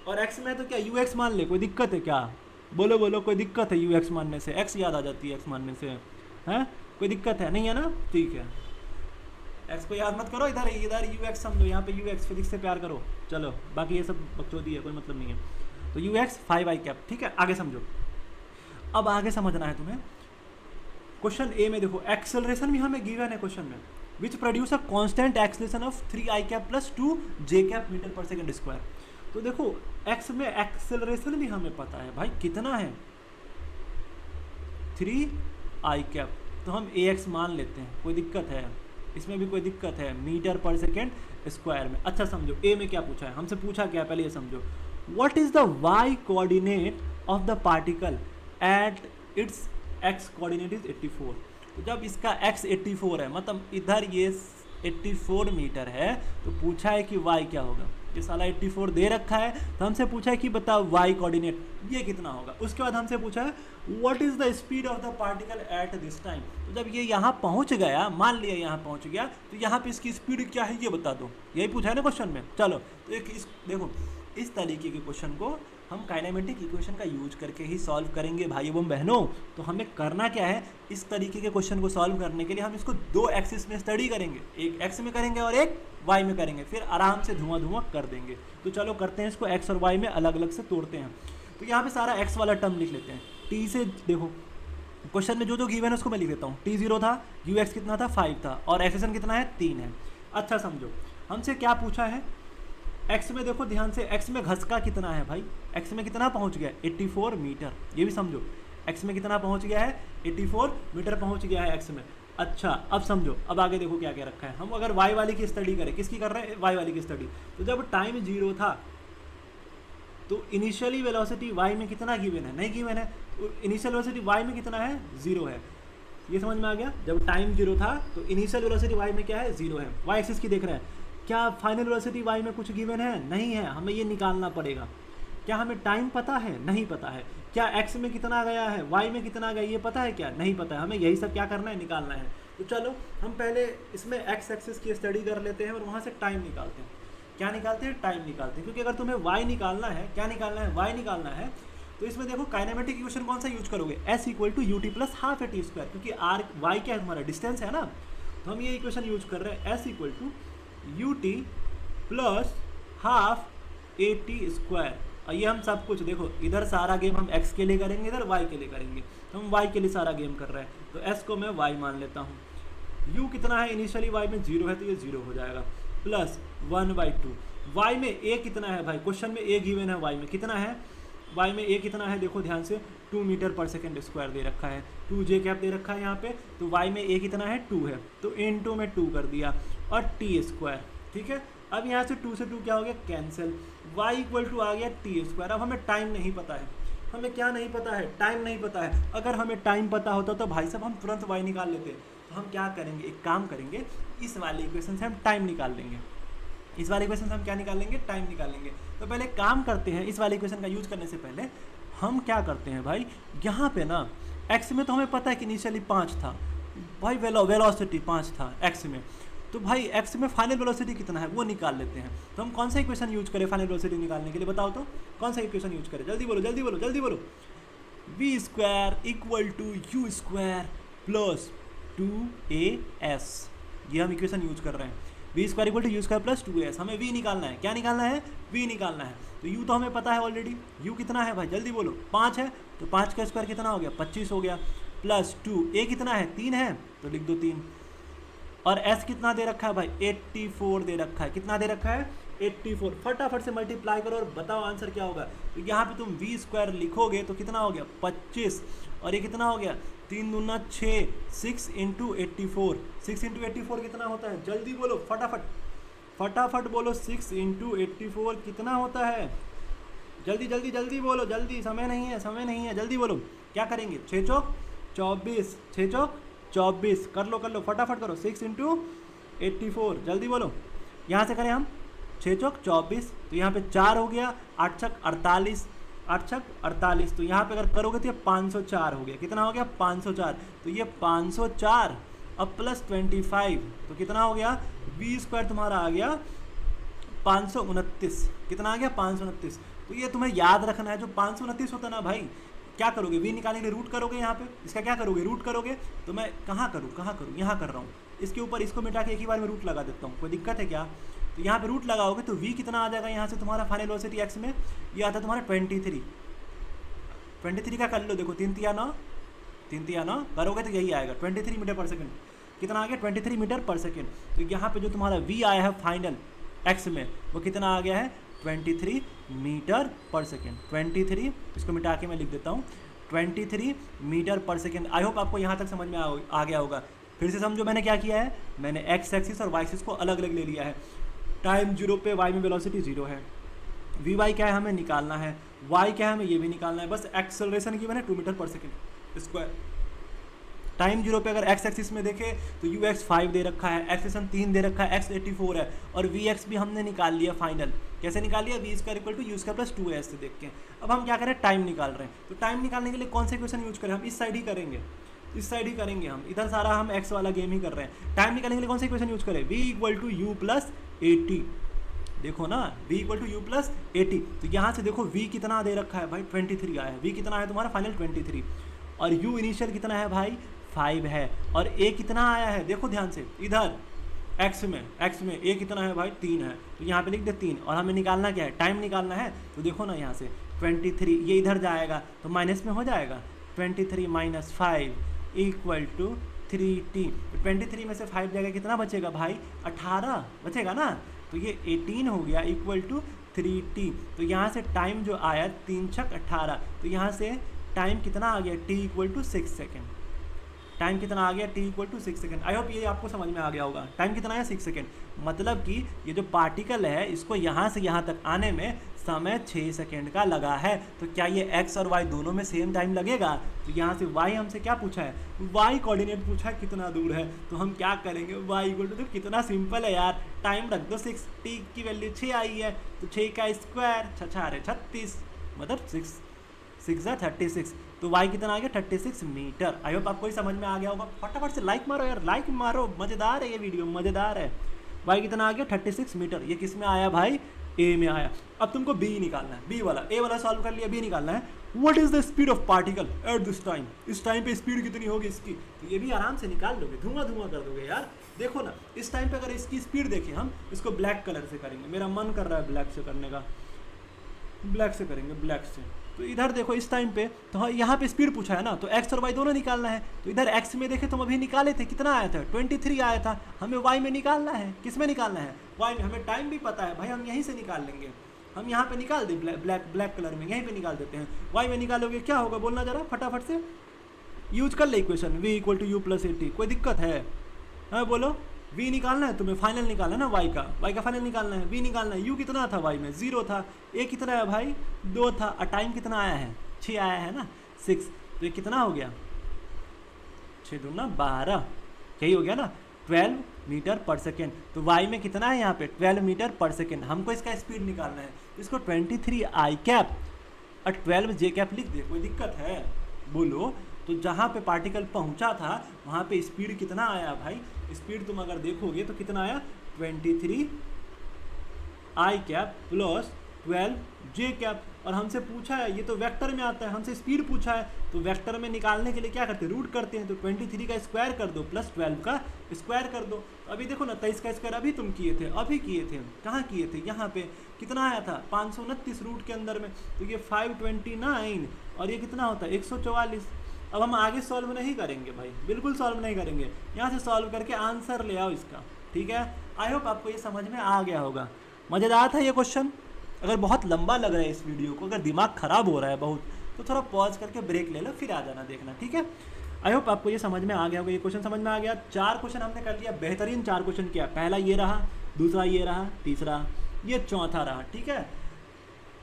और एक्स में तो क्या यू एक्स मान ले, कोई दिक्कत है क्या, बोलो बोलो कोई दिक्कत है यू एक्स मानने से, एक्स याद आ जाती है एक्स मानने से, हैं कोई दिक्कत है नहीं है ना, ठीक है, एक्स को याद मत करो, इधर यू एक्स समझो, यहाँ पे यू एक्स, फिजिक्स से प्यार करो, चलो बाकी ये सब बकचोदी है, कोई मतलब नहीं है, तो यू एक्स 5 आई कैप, ठीक है, आगे समझो। अब आगे समझना है तुम्हें, क्वेश्चन ए में देखो एक्सेलरेशन भी हमें गिवन है क्वेश्चन में, which produce a constant acceleration of 3i cap plus 2j cap metre पर सेकेंड स्क्वायर। तो देखो एक्स में एक्सेलरेशन भी हमें पता है भाई कितना है 3i कैप, तो हम ax मान लेते हैं, कोई दिक्कत है इसमें भी, कोई दिक्कत है, मीटर पर सेकेंड स्क्वायर में। अच्छा समझो ए में क्या पूछा है, हमसे पूछा क्या पहले ये समझो, what is the y coordinate of the particle at its x coordinate is 84। तो जब इसका x 84 है, मतलब इधर ये 84 मीटर है, तो पूछा है कि y क्या होगा, ये साला 84 दे रखा है, तो हमसे पूछा है कि बताओ y कोऑर्डिनेट ये कितना होगा। उसके बाद हमसे पूछा है what is the speed of the particle at this time. तो जब ये यहाँ पहुँच गया, मान लिया यहाँ पहुँच गया, तो यहाँ पे इसकी स्पीड क्या है ये बता दो, यही पूछा है ना क्वेश्चन में। चलो तो एक देखो इस तरीके के क्वेश्चन को हम काइनेमेटिक इक्वेशन का यूज करके ही सॉल्व करेंगे भाई एवं बहनों। तो हमें करना क्या है, इस तरीके के क्वेश्चन को सॉल्व करने के लिए हम इसको दो एक्सिस में स्टडी करेंगे, एक एक्स में करेंगे और एक वाई में करेंगे, फिर आराम से धुआं कर देंगे। तो चलो करते हैं इसको, एक्स और वाई में अलग अलग से तोड़ते हैं। तो यहाँ पे सारा एक्स वाला टर्म लिख लेते हैं, टी से देखो क्वेश्चन में जो जो गिवन है उसको मैं लिख देता हूँ। टी 0 था, यू एक्स कितना था 5 था, और एक्सेशन कितना है 3 है। अच्छा समझो हमसे क्या पूछा है, एक्स में देखो ध्यान से, एक्स में घसका कितना है भाई, एक्स में कितना पहुंच गया 84 मीटर, ये भी समझो एक्स में कितना पहुंच गया है 84 मीटर पहुंच गया है एक्स में। अच्छा अब समझो, अब आगे देखो क्या क्या रखा है। हम अगर वाई वाली की स्टडी करें, किसकी कर रहे हैं, वाई वाली की स्टडी, तो जब टाइम 0 था तो इनिशियली वेलोसिटी वाई में कितना गिवन है, नहीं गिवन है, तो इनिशियल वेलोसिटी वाई में कितना है 0 है। ये समझ में आ गया, जब टाइम 0 था तो इनिशियल वेलोसिटी वाई में क्या है 0 है। वाई एक्सिस की देख रहे हैं, क्या फाइनल वेलोसिटी वाई में कुछ गिवन है, नहीं है, हमें ये निकालना पड़ेगा। क्या हमें टाइम पता है, नहीं पता है। क्या एक्स में कितना गया है, वाई में कितना गया ये पता है क्या, नहीं पता है, हमें यही सब क्या करना है, निकालना है। तो चलो हम पहले इसमें एक्स एक्सिस की स्टडी कर लेते हैं और वहाँ से टाइम निकालते हैं। क्या निकालते हैं, टाइम निकालते हैं, क्योंकि अगर तुम्हें वाई निकालना है, क्या निकालना है, वाई निकालना है, तो इसमें देखो काइनेमेटिक इक्वेशन कौन सा यूज करोगे, s equal to u t plus half a t square, क्योंकि आर वाई क्या है तुम्हारा डिस्टेंस है ना, तो हम ये इक्वेशन यूज कर रहे हैं, s equal to u t plus half a t square. और ये हम सब कुछ देखो, इधर सारा गेम हम x के लिए करेंगे, इधर y के लिए करेंगे, तो हम y के लिए सारा गेम कर रहे हैं, तो s को मैं y मान लेता हूँ। u कितना है, इनिशियली y में 0 है तो ये 0 हो जाएगा, प्लस 1/2। y में a कितना है भाई, क्वेश्चन में a गिवन है, y में कितना है, y में a कितना है देखो ध्यान से, 2 मीटर पर सेकेंड स्क्वायर दे रखा है, 2j कैप दे रखा है यहाँ पे, तो y में a कितना है 2 है, तो इनटू में 2 कर दिया और t स्क्वायर, ठीक है। अब यहाँ से 2 से 2 क्या हो गया, कैंसिल, y इक्वल टू आ गया टी स्क्वायर। अब हमें टाइम नहीं पता है, हमें क्या नहीं पता है, टाइम नहीं पता है। अगर हमें टाइम पता होता तो भाई साहब हम तुरंत y निकाल लेते। तो हम क्या करेंगे, एक काम करेंगे, इस वाले इक्वेशन से हम टाइम निकाल लेंगे। इस वाले इक्वेशन से हम क्या निकाल लेंगे, टाइम निकाल लेंगे। तो पहले काम करते हैं, इस वाले इक्वेशन का यूज करने से पहले हम क्या करते हैं भाई, यहाँ पे ना x में तो हमें पता है कि इनिशियली 5 था भाई, वेलोसिटी 5 था x में। तो भाई x में फाइनल वेलोसिटी कितना है वो निकाल लेते हैं। तो हम कौन सा इक्वेशन यूज करें फाइनल वेलोसिटी निकालने के लिए, बताओ तो कौन सा इक्वेशन यूज करें, जल्दी बोलो जल्दी बोलो जल्दी बोलो। v square equal to u square plus 2as, ये हम इक्वेशन यूज कर रहे हैं। v square equal to u square plus 2as, हमें v निकालना है। क्या निकालना है, v निकालना है। तो u तो हमें पता है ऑलरेडी, u कितना है भाई जल्दी बोलो, 5 है। तो 5 का स्क्वायर कितना हो गया, 25 हो गया, प्लस 2, a कितना है 3 है, तो लिख दो 3। और s कितना दे रखा है भाई, 84 दे रखा है। कितना दे रखा है, 84। फटाफट से मल्टीप्लाई करो और बताओ आंसर क्या होगा। तो यहाँ पे तुम v स्क्वायर लिखोगे तो कितना हो गया 25, और ये कितना हो गया 3 दूना 6, 6 इंटू 84। 6 इंटू 84 कितना होता है, जल्दी बोलो फटाफट फटाफट बोलो, 6 इंटू 84 कितना होता है, जल्दी जल्दी जल्दी बोलो, जल्दी, समय नहीं है समय नहीं है, जल्दी बोलो। क्या करेंगे, 6 चौक 24, 6 चौक 24, कर लो फटाफट करो, 6 इंटू 84, जल्दी बोलो। यहाँ से करें हम 6 चौक 24, तो यहाँ पे 4 हो गया, 8 छक 48, 8 छक 48, तो यहाँ पे अगर करोगे तो ये 504 हो गया। कितना हो गया 504, तो ये 504 अब प्लस 25, तो कितना हो गया, v स्क्वायर तुम्हारा आ गया 529। कितना आ गया 529। तो ये तुम्हें याद रखना है, जो 529 होता है ना भाई, क्या करोगे, v निकालने के लिए रूट करोगे, यहाँ पे इसका क्या करोगे, रूट करोगे। तो मैं कहाँ करूँ यहाँ कर रहा हूँ, इसके ऊपर इसको मिटा के एक ही बार में रूट लगा देता हूँ, कोई दिक्कत है क्या। तो यहाँ पे रूट लगाओगे तो v कितना आ जाएगा, यहाँ से तुम्हारा फाइनल वेलोसिटी x में ये आता है तुम्हारा 23 का कर लो, देखो 3 तिया 9 करोगे तो यही आएगा 23 मीटर पर सेकेंड। कितना आ गया 23 मीटर पर सेकेंड। तो यहाँ पे जो तुम्हारा v आया है फाइनल x में वो कितना आ गया है 23 मीटर पर सेकेंड। 23, इसको मिटा के मैं लिख देता हूँ 23 मीटर पर सेकेंड। आई होप आपको यहाँ तक समझ में आ गया होगा। फिर से समझो मैंने क्या किया है, मैंने x एक्सिस और y एक्सिस को अलग अलग ले लिया है। टाइम 0 पे y में वेलोसिटी 0 है, vy क्या है हमें निकालना है, y क्या है हमें ये भी निकालना है। बस एक्सेलरेशन की मैंने 2 मीटर पर सेकेंड स्क्वायर। टाइम 0 पे अगर x एक्सिस में देखें तो ux 5 दे रखा है, एक्सेलेरेशन 3 दे रखा है, x 84 है, और vx भी हमने निकाल लिया फाइनल। कैसे निकाल लिया, v square equal to u square plus 2as से देख के। अब हम क्या करें, टाइम निकाल रहे हैं। तो टाइम निकालने के लिए कौन सा इक्वेशन यूज करें, हम इस साइड ही करेंगे, इस साइड ही करेंगे हम, इधर सारा हम x वाला गेम ही कर रहे हैं। टाइम निकालने के लिए कौन सा इक्वेशन यूज करें, v equal to u plus 80। देखो ना v equal to u plus 80। तो यहाँ से देखो v कितना दे रखा है भाई 23 आया है, v कितना है तुम्हारा फाइनल 23, और u इनिशियल कितना है भाई 5 है, और a कितना आया है देखो ध्यान से, इधर x में a कितना है भाई 3 है। तो यहाँ पे लिख दे 3, और हमें निकालना क्या है, टाइम निकालना है। तो देखो ना यहाँ से 23 ये इधर जाएगा तो माइनस में हो जाएगा, 23 माइनस 5 इक्वल टू 3t। 23 में से 5 जाएगा कितना बचेगा भाई 18 बचेगा ना, तो ये 18 हो गया इक्वल टू 3t। तो यहाँ से टाइम जो आया 3 छक 18, तो यहाँ से टाइम कितना आ गया t equal to 6 second. Time कितना आ गया t equal to 6 second. I hope ये आपको समझ में आ गया होगा। टाइम कितना है 6 सेकेंड, मतलब कि ये जो पार्टिकल है इसको यहाँ से यहाँ तक आने में समय 6 सेकेंड का लगा है। तो क्या ये x और y दोनों में सेम टाइम लगेगा। तो यहाँ से y हमसे क्या पूछा है, y कोऑर्डिनेट पूछा है कितना दूर है। तो हम क्या करेंगे, y इक्वल टू, तो कितना सिंपल है यार, टाइम रख दो 6, t की वैल्यू 6 आई है तो 6 का स्क्वायर 6 36, मतलब 6 36। तो y कितना आ गया 36 मीटर। आई होप आपको ही समझ में आ गया होगा। फटाफट से लाइक मारो यार, लाइक मारो, मज़ेदार है ये वीडियो, मज़ेदार है। y कितना आ गया 36 मीटर। ये किस में आया भाई, a में आया। अब तुमको b निकालना है, b वाला, a वाला सॉल्व कर लिया, b निकालना है। What is the speed of particle at this time, इस टाइम पे स्पीड कितनी होगी इसकी। तो ये भी आराम से निकाल लोगे, धुआं कर दोगे यार। देखो ना इस टाइम पे अगर इसकी स्पीड देखें, हम इसको ब्लैक कलर से करेंगे, मेरा मन कर रहा है ब्लैक से करने का, ब्लैक से करेंगे, ब्लैक से। तो इधर देखो इस टाइम पे, तो यहाँ पे स्पीड पूछा है ना, तो x और y दोनों निकालना है। तो इधर x में देखे तुम अभी निकाले थे, कितना आया था 23 आया था, हमें y में निकालना है। किस में निकालना है, y में। हमें टाइम भी पता है भाई, हम यहीं से निकाल लेंगे, हम यहाँ पे निकाल दें ब्लैक कलर में, यहीं पे निकाल देते हैं। y में निकालोगे क्या होगा, बोलना जरा फटाफट से, यूज कर ले equation v equal to u plus 80। कोई दिक्कत है, हाँ बोलो। v निकालना है तुम्हें, फाइनल निकालना है ना y का फाइनल निकालना है, v निकालना है। u कितना था y में 0 था, a कितना है भाई 2 था, और टाइम कितना आया है 6 आया है ना, 6, तो ये कितना हो गया, 6 दूना 12, यही हो गया ना, 12 मीटर पर सेकेंड। तो वाई में कितना है यहाँ पे, 12 मीटर पर सेकेंड। हमको इसका स्पीड निकालना है, इसको 23 आई कैप और 12 जे कैप लिख दे, कोई दिक्कत है बोलो। तो जहाँ पे पार्टिकल पहुँचा था वहाँ पे स्पीड कितना आया भाई, स्पीड तुम अगर देखोगे तो कितना आया, 23 आई कैप प्लस 12 जे कैप। और हमसे पूछा है, ये तो वेक्टर में आता है, हमसे स्पीड पूछा है, तो वेक्टर में निकालने के लिए क्या करते हैं, रूट करते हैं। तो 23 का स्क्वायर कर दो प्लस 12 का स्क्वायर कर दो। अभी देखो ना, 23 का स्क्वायर अभी तुम किए थे, अभी किए थे, कहाँ किए थे, यहाँ पे कितना आया था, 529 रूट के अंदर में, तो ये 529 और ये कितना होता है 144। अब हम आगे सॉल्व नहीं करेंगे भाई, बिल्कुल सॉल्व नहीं करेंगे, यहाँ से सॉल्व करके आंसर ले आओ इसका, ठीक है। आई होप आपको ये समझ में आ गया होगा। मज़ेदार था ये क्वेश्चन। अगर बहुत लंबा लग रहा है इस वीडियो को, अगर दिमाग ख़राब हो रहा है बहुत, तो थोड़ा पॉज करके ब्रेक ले लो, फिर आ जाना देखना, ठीक है। आई होप आपको ये समझ में आ गया होगा, ये क्वेश्चन समझ में आ गया। 4 क्वेश्चन हमने कर लिया, बेहतरीन 4 क्वेश्चन किया। पहला ये रहा, दूसरा ये रहा, तीसरा ये, चौथा रहा, ठीक है,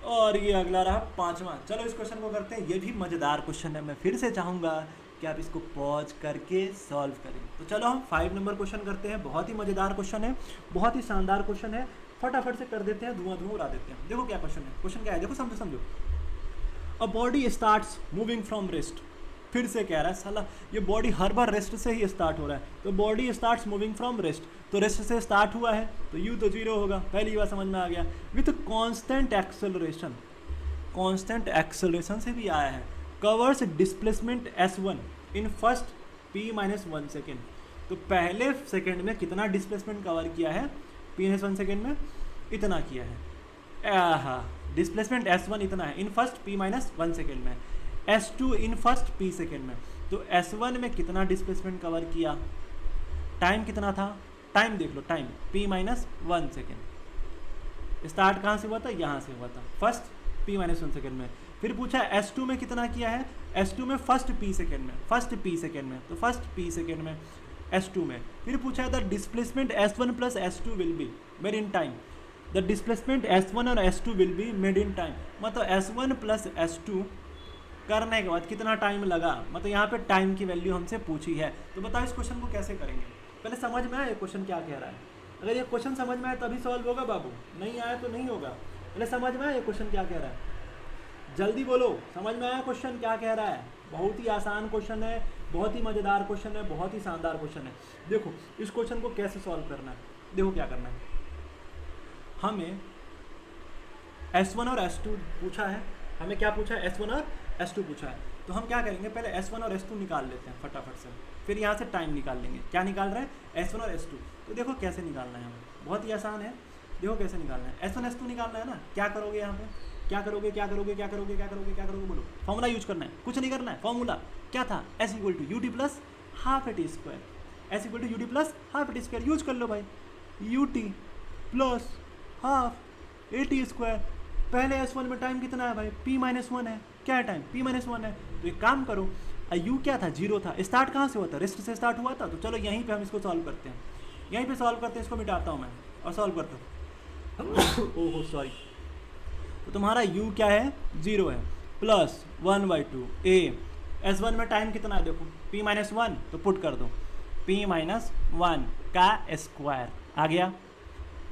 और ये अगला रहा 5वां। चलो इस क्वेश्चन को करते हैं, ये भी मज़ेदार क्वेश्चन है। मैं फिर से चाहूँगा कि आप इसको पॉज करके सॉल्व करें। तो चलो हम 5 नंबर क्वेश्चन करते हैं। बहुत ही मज़ेदार क्वेश्चन है, बहुत ही शानदार क्वेश्चन है, फटाफट से कर देते हैं, धुआं उड़ा देते हैं। देखो क्या क्वेश्चन है, क्वेश्चन क्या है, देखो समझो। A body starts moving from rest, फिर से कह रहा है साला, ये बॉडी हर बार रेस्ट से ही स्टार्ट हो रहा है। तो body starts moving from rest, तो रेस्ट से स्टार्ट हुआ है, तो यू तो 0 होगा, पहली बार समझ में आ गया। With constant acceleration, constant acceleration से भी आया है। Covers displacement s1 in first p-1 second, तो पहले सेकेंड में कितना डिस्प्लेसमेंट कवर किया है, p-1 सेकेंड में इतना किया है। डिस्प्लेसमेंट s1 इतना है इन फर्स्ट p-1 सेकेंड में, s2 in first p second में। तो s1 में कितना डिस्प्लेसमेंट कवर किया, टाइम कितना था, टाइम देख लो, टाइम p-1 सेकेंड। स्टार्ट कहाँ से हुआ था, यहाँ से हुआ था, फर्स्ट p-1 सेकेंड में। फिर पूछा s2 में कितना किया है, s2 में फर्स्ट p सेकेंड में, फर्स्ट p सेकेंड में, तो फर्स्ट p सेकेंड में s2 में। फिर पूछा है the displacement s1 plus s2 will be made in time, the displacement s1 और s2 will be made in time, मतलब s1 प्लस s2 करने के बाद कितना टाइम लगा, मतलब यहाँ पे टाइम की वैल्यू हमसे पूछी है। तो बताओ इस क्वेश्चन को कैसे करेंगे, पहले समझ में आया ये क्वेश्चन क्या कह रहा है। अगर ये क्वेश्चन समझ में आया तभी सॉल्व होगा बाबू, नहीं आया तो नहीं होगा। पहले समझ में आया ये क्वेश्चन क्या कह रहा है, जल्दी बोलो, समझ में आया क्वेश्चन क्या कह रहा है। बहुत ही आसान क्वेश्चन है, बहुत ही मज़ेदार क्वेश्चन है, बहुत ही शानदार क्वेश्चन है। देखो इस क्वेश्चन को कैसे सॉल्व करना है, देखो क्या करना है। हमें S1 और S2 पूछा है, हमें क्या पूछा है, S1 और S2 पूछा है। तो हम क्या करेंगे, पहले S1 और S2 निकाल लेते हैं फटाफट से, फिर यहाँ से टाइम निकाल लेंगे। क्या निकाल रहे हैं, S1 और S2। तो देखो कैसे निकालना है हमें, बहुत ही आसान है, देखो कैसे निकालना है। S1 S2 निकालना है ना, क्या करोगे यहाँ पे, क्या करोगे, क्या करोगे, क्या करोगे, क्या करोगे, क्या करोगे, बोलो। फॉर्मूला यूज करना है, कुछ नहीं करना है। फॉर्मूला क्या था, S equal to UT plus half AT square, S equal to UT plus half AT square use कर लो भाई। UT plus half AT square, पहले S1 में टाइम कितना है भाई, p-1 है, क्या है टाइम, p-1 है। तो एक काम करो, u क्या था, 0 था, स्टार्ट कहाँ से हुआ था, रेस्ट से स्टार्ट हुआ था। तो चलो यहीं पे हम इसको सॉल्व करते हैं, यहीं पे सॉल्व करते हैं, इसको मिटाता हूँ मैं और सॉल्व करता हूँ। ओहो सॉरी। तो तुम्हारा u क्या है, 0 है, प्लस 1/2 a, S1 में टाइम कितना है देखो, p-1, तो पुट कर दो p-1 का स्क्वायर आ गया।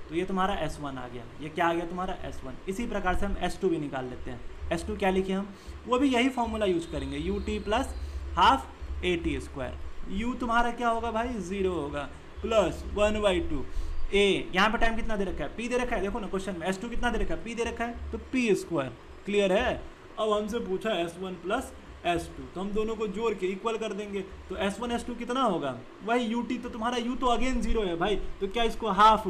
तो ये तुम्हारा S1 आ गया, ये क्या आ गया तुम्हारा S1। इसी प्रकार से हम S2 भी निकाल लेते हैं। S2 क्या लिखे हम, वो भी यही फॉर्मूला यूज करेंगे, UT plus half AT square. U तुम्हारा क्या होगा भाई, 0 होगा, प्लस 1/2 A, यहाँ पे टाइम कितना दे रखा है, P दे रखा है, देखो ना क्वेश्चन में S2 कितना दे रखा है, P दे रखा है, तो P स्क्वायर। क्लियर है। अब हमसे पूछा S1 प्लस S2, तो हम दोनों को जोड़ के इक्वल कर देंगे। तो S1 S2 कितना होगा, वही UT, तो तुम्हारा U तो अगेन 0 है भाई, तो क्या इसको हाफ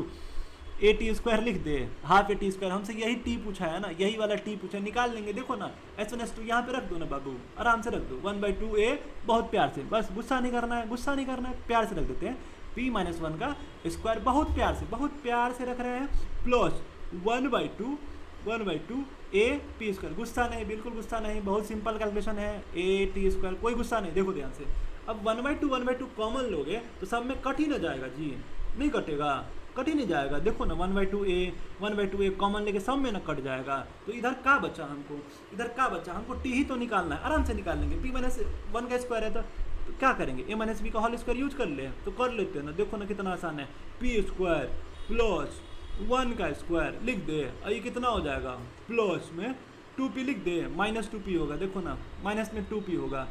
AT स्क्वायर लिख दे, हाफ AT स्क्वायर। हमसे यही T पूछा है ना, यही वाला T पूछा है, निकाल लेंगे। देखो ना S1 S2 यहाँ पे रख दो ना बाबू, आराम से रख दो, 1/2 A, बहुत प्यार से, बस गुस्सा नहीं करना है, गुस्सा नहीं करना है, प्यार से रख देते हैं। p-1 का स्क्वायर, बहुत प्यार से रख रहे हैं, प्लस 1/2 A P स्क्वायर। गुस्सा नहीं, बिल्कुल गुस्सा नहीं, बहुत सिंपल कैलकुलेशन है, AT स्क्वायर, कोई गुस्सा नहीं। देखो ध्यान से, अब 1/2 कॉमन लोगे तो सब में कट ही ना जाएगा जी, नहीं कटेगा, कट ही नहीं जाएगा। देखो ना 1/2a कॉमन लेके सब में ना कट जाएगा। तो इधर क्या बचा हमको टी ही तो निकालना है, आराम से निकाल लेंगे। p माइनस 1 का स्क्वायर है तो क्या करेंगे, a माइनस बी का होल स्क्वायर यूज कर ले तो कर लेते हैं ना। देखो ना कितना आसान है, p स्क्वायर प्लस 1 का स्क्वायर लिख दे, और ये कितना हो जाएगा, प्लस में 2p लिख दे, माइनस 2p होगा। देखो ना माइनस में 2p होगा,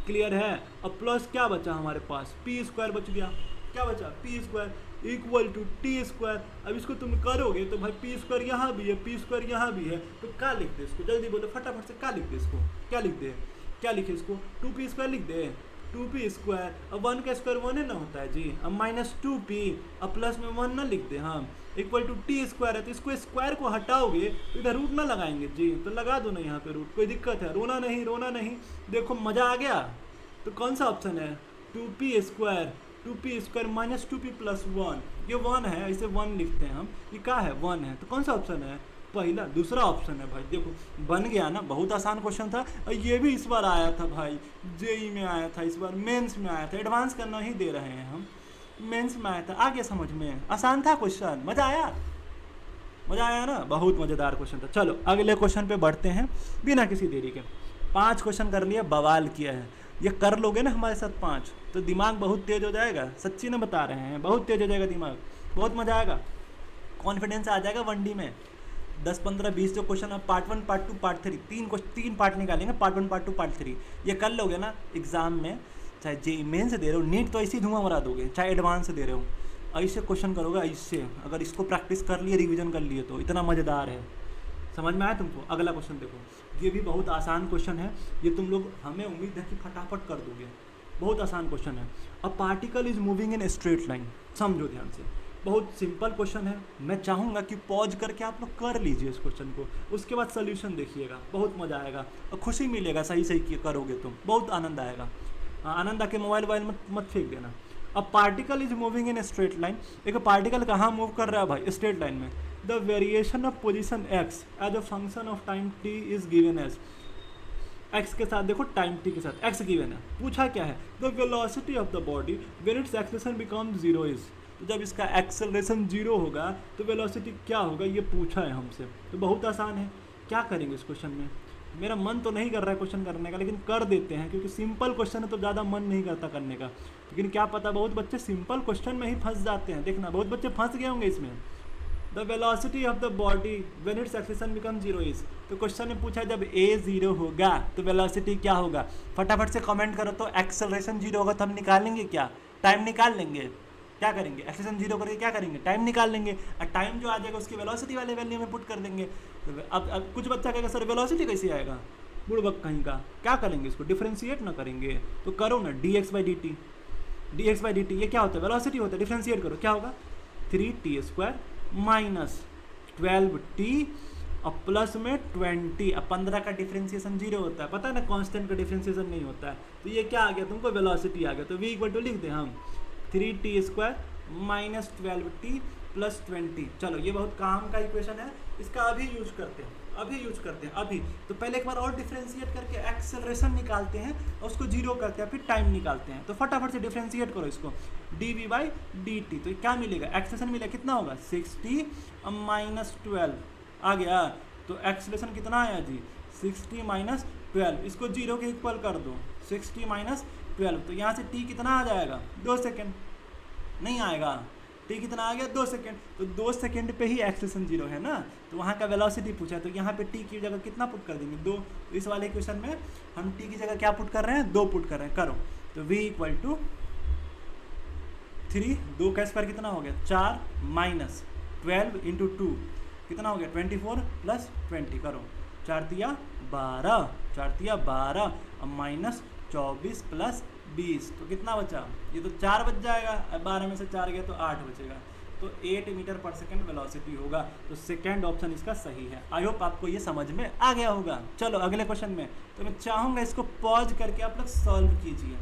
क्लियर है। अब प्लस क्या बचा हमारे पास, p स्क्वायर बच गया। क्या बचा, p square equal to t square. अब इसको तुम करोगे तो भाई p स्क्वायर यहाँ भी है, p स्क्वायर यहाँ भी है, तो क्या लिख दे इसको, जल्दी बोलो फटाफट से, क्या लिख दे इसको, क्या लिखे इसको, 2p स्क्वायर लिख दे, 2p स्क्वायर। अब 1 का स्क्वायर 1 है ना होता है जी, अब माइनस 2p, अब प्लस में 1 ना लिख दे, हाँ, इक्वल टू टी स्क्वायर है। तो इसको स्क्वायर को हटाओगे तो इधर रूट ना लगाएंगे जी, तो लगा दो ना यहाँ पे रूट, कोई दिक्कत है, रोना नहीं। देखो मजा आ गया। तो कौन सा ऑप्शन है, 2p square minus 2p plus 1, ये 1 है, इसे 1 लिखते हैं हम, ये क्या है 1 है। तो कौन सा ऑप्शन है, पहला, दूसरा ऑप्शन है भाई। देखो बन गया ना, बहुत आसान क्वेश्चन था, और ये भी इस बार आया था भाई, जेई में आया था, इस बार मेंस में आया था, एडवांस करना ही दे रहे हैं हम, मेंस में आया था, आ गया समझ में, आसान था क्वेश्चन, मजा आया ना, बहुत मज़ेदार क्वेश्चन था। चलो अगले क्वेश्चन पे बढ़ते हैं बिना किसी देरी के। 5 क्वेश्चन कर लिए, बवाल किया है, ये कर लोगे ना हमारे साथ 5 तो दिमाग बहुत तेज हो जाएगा, सच्ची ना बता रहे हैं, बहुत तेज हो जाएगा दिमाग, बहुत मजा आएगा, कॉन्फिडेंस आ जाएगा 1D में। 10, 15, 20 जो क्वेश्चन है, पार्ट 1, पार्ट 2, पार्ट 3, 3 पार्ट निकालेंगे, पार्ट 1, पार्ट 2, पार्ट 3, ये कर लोगे ना एग्जाम में, चाहे जेई मेन से दे रहे हो, नीट तो ऐसे ही धुआं उड़ा दोगे, चाहे एडवांस से दे रहे हो, ऐसे क्वेश्चन करोगे, ऐसे अगर इसको प्रैक्टिस कर लिए, रिवीजन कर लिए तो इतना मज़ेदार है। समझ में आया तुमको। अगला क्वेश्चन देखो, ये भी बहुत आसान क्वेश्चन है, ये तुम लोग, हमें उम्मीद है कि फटाफट कर दोगे, बहुत आसान क्वेश्चन है। A particle is moving in straight line, समझो ध्यान से, बहुत सिंपल क्वेश्चन है। मैं चाहूँगा कि पॉज करके आप लोग कर लीजिए इस क्वेश्चन को, उसके बाद सोल्यूशन देखिएगा, बहुत मज़ा आएगा और खुशी मिलेगा, सही करोगे तुम, बहुत आनंद आएगा। आनंद आके मोबाइल मत फेंक देना। अब particle is moving in straight line, एक पार्टिकल कहाँ मूव कर रहा है भाई, स्ट्रेट लाइन में। The variation of position x as a function of time t is given as, x के साथ देखो, टाइम t के साथ x गिवन है, पूछा क्या है, the velocity of the body when it's acceleration become 0 is, तो जब इसका एक्सेलरेशन 0 होगा तो वेलोसिटी क्या होगा, ये पूछा है हमसे। तो बहुत आसान है, क्या करेंगे इस क्वेश्चन में, मेरा मन तो नहीं कर रहा है क्वेश्चन करने का, लेकिन कर देते हैं क्योंकि सिंपल क्वेश्चन है तो ज़्यादा मन नहीं करता करने का, लेकिन क्या पता बहुत बच्चे सिंपल क्वेश्चन में ही फंस जाते हैं, देखना बहुत बच्चे फंस गए होंगे इसमें। The velocity of the body when it's acceleration become 0 is, तो क्वेश्चन में पूछा है जब a 0 होगा तो वेलोसिटी क्या होगा, फटाफट से कमेंट करो। तो एक्सेलरेशन 0 होगा तो हम निकालेंगे क्या, टाइम निकाल लेंगे, क्या करेंगे, एक्सेलरेशन 0 करके क्या करेंगे, टाइम निकाल लेंगे, और टाइम जो आ जाएगा उसकी वेलोसिटी वाले वैल्यू में पुट कर देंगे। तो अब कुछ बच्चा कहेगा सर वेलोसिटी कैसे आएगा, बुड़बक कहीं का, क्या करेंगे इसको, डिफ्रेंशिएट ना करेंगे, तो करो ना dx/dt, ये क्या होता है, वेलोसिटी होता है, डिफ्रेंशिएट करो, क्या होगा 3t² माइनस 12t और प्लस में 20, अब 15 का डिफ्रेंशिएशन 0 होता है, पता है ना, कांस्टेंट का डिफ्रेंशिएशन नहीं होता है, तो ये क्या आ गया तुमको, वेलोसिटी आ गया। तो v इक्वल टू लिख दें हम 3t² माइनस 12t प्लस 20। चलो ये बहुत काम का इक्वेशन है, इसका अभी यूज करते हैं अभी। तो पहले एक बार और डिफ्रेंशिएट करके एक्सेलरेशन निकालते हैं और उसको 0 करते हैं, फिर टाइम निकालते हैं। तो फटाफट से डिफ्रेंशिएट करो इसको, dv/dt, तो क्या मिलेगा, एक्सेलरेशन मिलेगा, कितना होगा 60 माइनस 12 आ गया, तो एक्सेलरेशन कितना आया जी 60 माइनस 12, इसको 0 के इक्वल कर दो, 60 माइनस 12, तो यहाँ से t कितना आ जाएगा 2 सेकेंड, नहीं आएगा, t कितना आ गया 2 सेकेंड, तो 2 सेकेंड पे ही एक्सेलरेशन 0 है ना, तो वहाँ का वेलोसिटी पूछा है, तो यहाँ पे t की जगह कितना पुट कर देंगे 2, तो इस वाले क्वेश्चन में हम t की जगह क्या पुट कर रहे हैं 2 पुट कर रहे हैं, करो। तो v इक्वल टू 3, 2 का स्क्वायर कितना हो गया 4 माइनस 12 इंटू 2 कितना हो गया 24 प्लस 20, करो 4 तिया 12 और माइनस 24 प्लस 20, तो कितना बचा, ये तो 4 बच जाएगा, 12 में से 4 गया तो 8 बचेगा, तो 8 मीटर पर सेकंड वेलोसिटी होगा। तो सेकंड ऑप्शन इसका सही है। आई होप आपको ये समझ में आ गया होगा। चलो अगले क्वेश्चन में, तो मैं चाहूँगा इसको पॉज करके आप लोग सॉल्व कीजिए।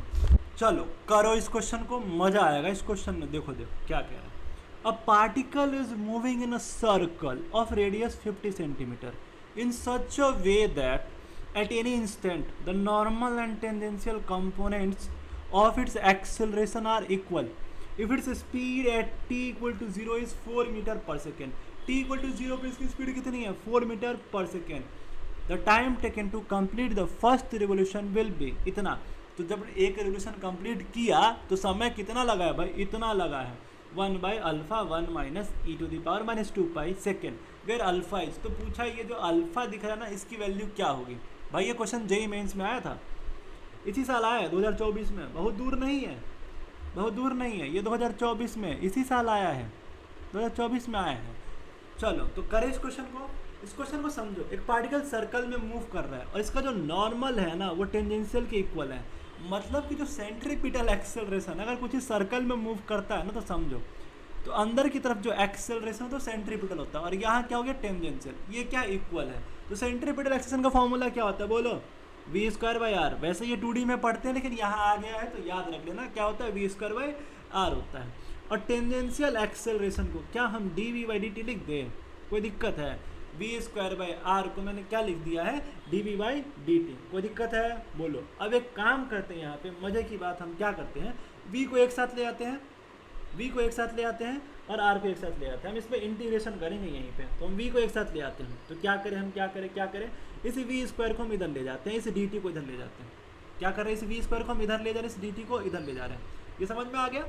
चलो करो इस क्वेश्चन को, मज़ा आएगा इस क्वेश्चन में। देखो क्या कह रहा है, a particle is moving in a circle of radius 50 centimetre in such a way that at any instant the normal and tangential components of its acceleration are equal if its speed at t equal to 0 is 4 metre पर सेकेंड, t इक्वल टू 0 पे इसकी स्पीड कितनी है 4 मीटर पर second, the time taken to complete the first revolution will be इतना। तो जब एक रिवोल्यूशन कंप्लीट किया तो समय कितना लगा है भाई, इतना लगा है 1 by alpha 1 minus e to the power minus 2 pi second, where alpha is. तो पूछा ये जो अल्फा दिख रहा है ना इसकी वैल्यू क्या होगी भाई। ये क्वेश्चन जेईई मेंस में आया था, इसी साल आया है 2024 में, बहुत दूर नहीं है, बहुत दूर नहीं है, ये 2024 में इसी साल आया है, 2024 में आया है। चलो तो करें इस क्वेश्चन को, इस क्वेश्चन को समझो। एक पार्टिकल सर्कल में मूव कर रहा है और इसका जो नॉर्मल है ना वो टेंजेंशियल के इक्वल है, मतलब कि जो सेंट्रीपिटल एक्सेलरेशन अगर कुछ इस सर्कल में मूव करता है ना तो समझो तो अंदर की तरफ जो एक्सेलरेशन तो सेंट्रीपिटल होता है और यहाँ क्या हो गया टेंजेंशियल, ये क्या इक्वल है। तो सेंट्रीपिटल एक्सेलरेशन का फॉर्मूला क्या होता है बोलो, वी स्क्वायर बाई आर। वैसे ये 2D में पढ़ते हैं लेकिन यहाँ आ गया है तो याद रख लेना क्या होता है, वी स्क्वायर बाई आर होता है। और टेंजेंशियल एक्सेलरेशन को क्या हम d v by d t लिख दें, कोई दिक्कत है। वी स्क्वायर बाई आर को मैंने क्या लिख दिया है d v by d t, कोई दिक्कत है बोलो। अब एक काम करते हैं यहाँ पे मजे की बात, हम क्या करते हैं वी को एक साथ ले आते हैं, वी को एक साथ ले आते हैं और आर को एक साथ ले आते हैं। हम इस पर इंटीग्रेशन करेंगे यहीं पे, तो हम वी को एक साथ ले आते हैं तो क्या करें हम, क्या करें इस वी स्क्वायर को हम इधर ले जाते हैं, इस डी टी को इधर ले जाते हैं। क्या कर रहे हैं, इस वी स्क्वायर को हम इधर ले जा रहे हैं, इस डी टी को इधर ले जा रहे हैं। ये समझ में आ गया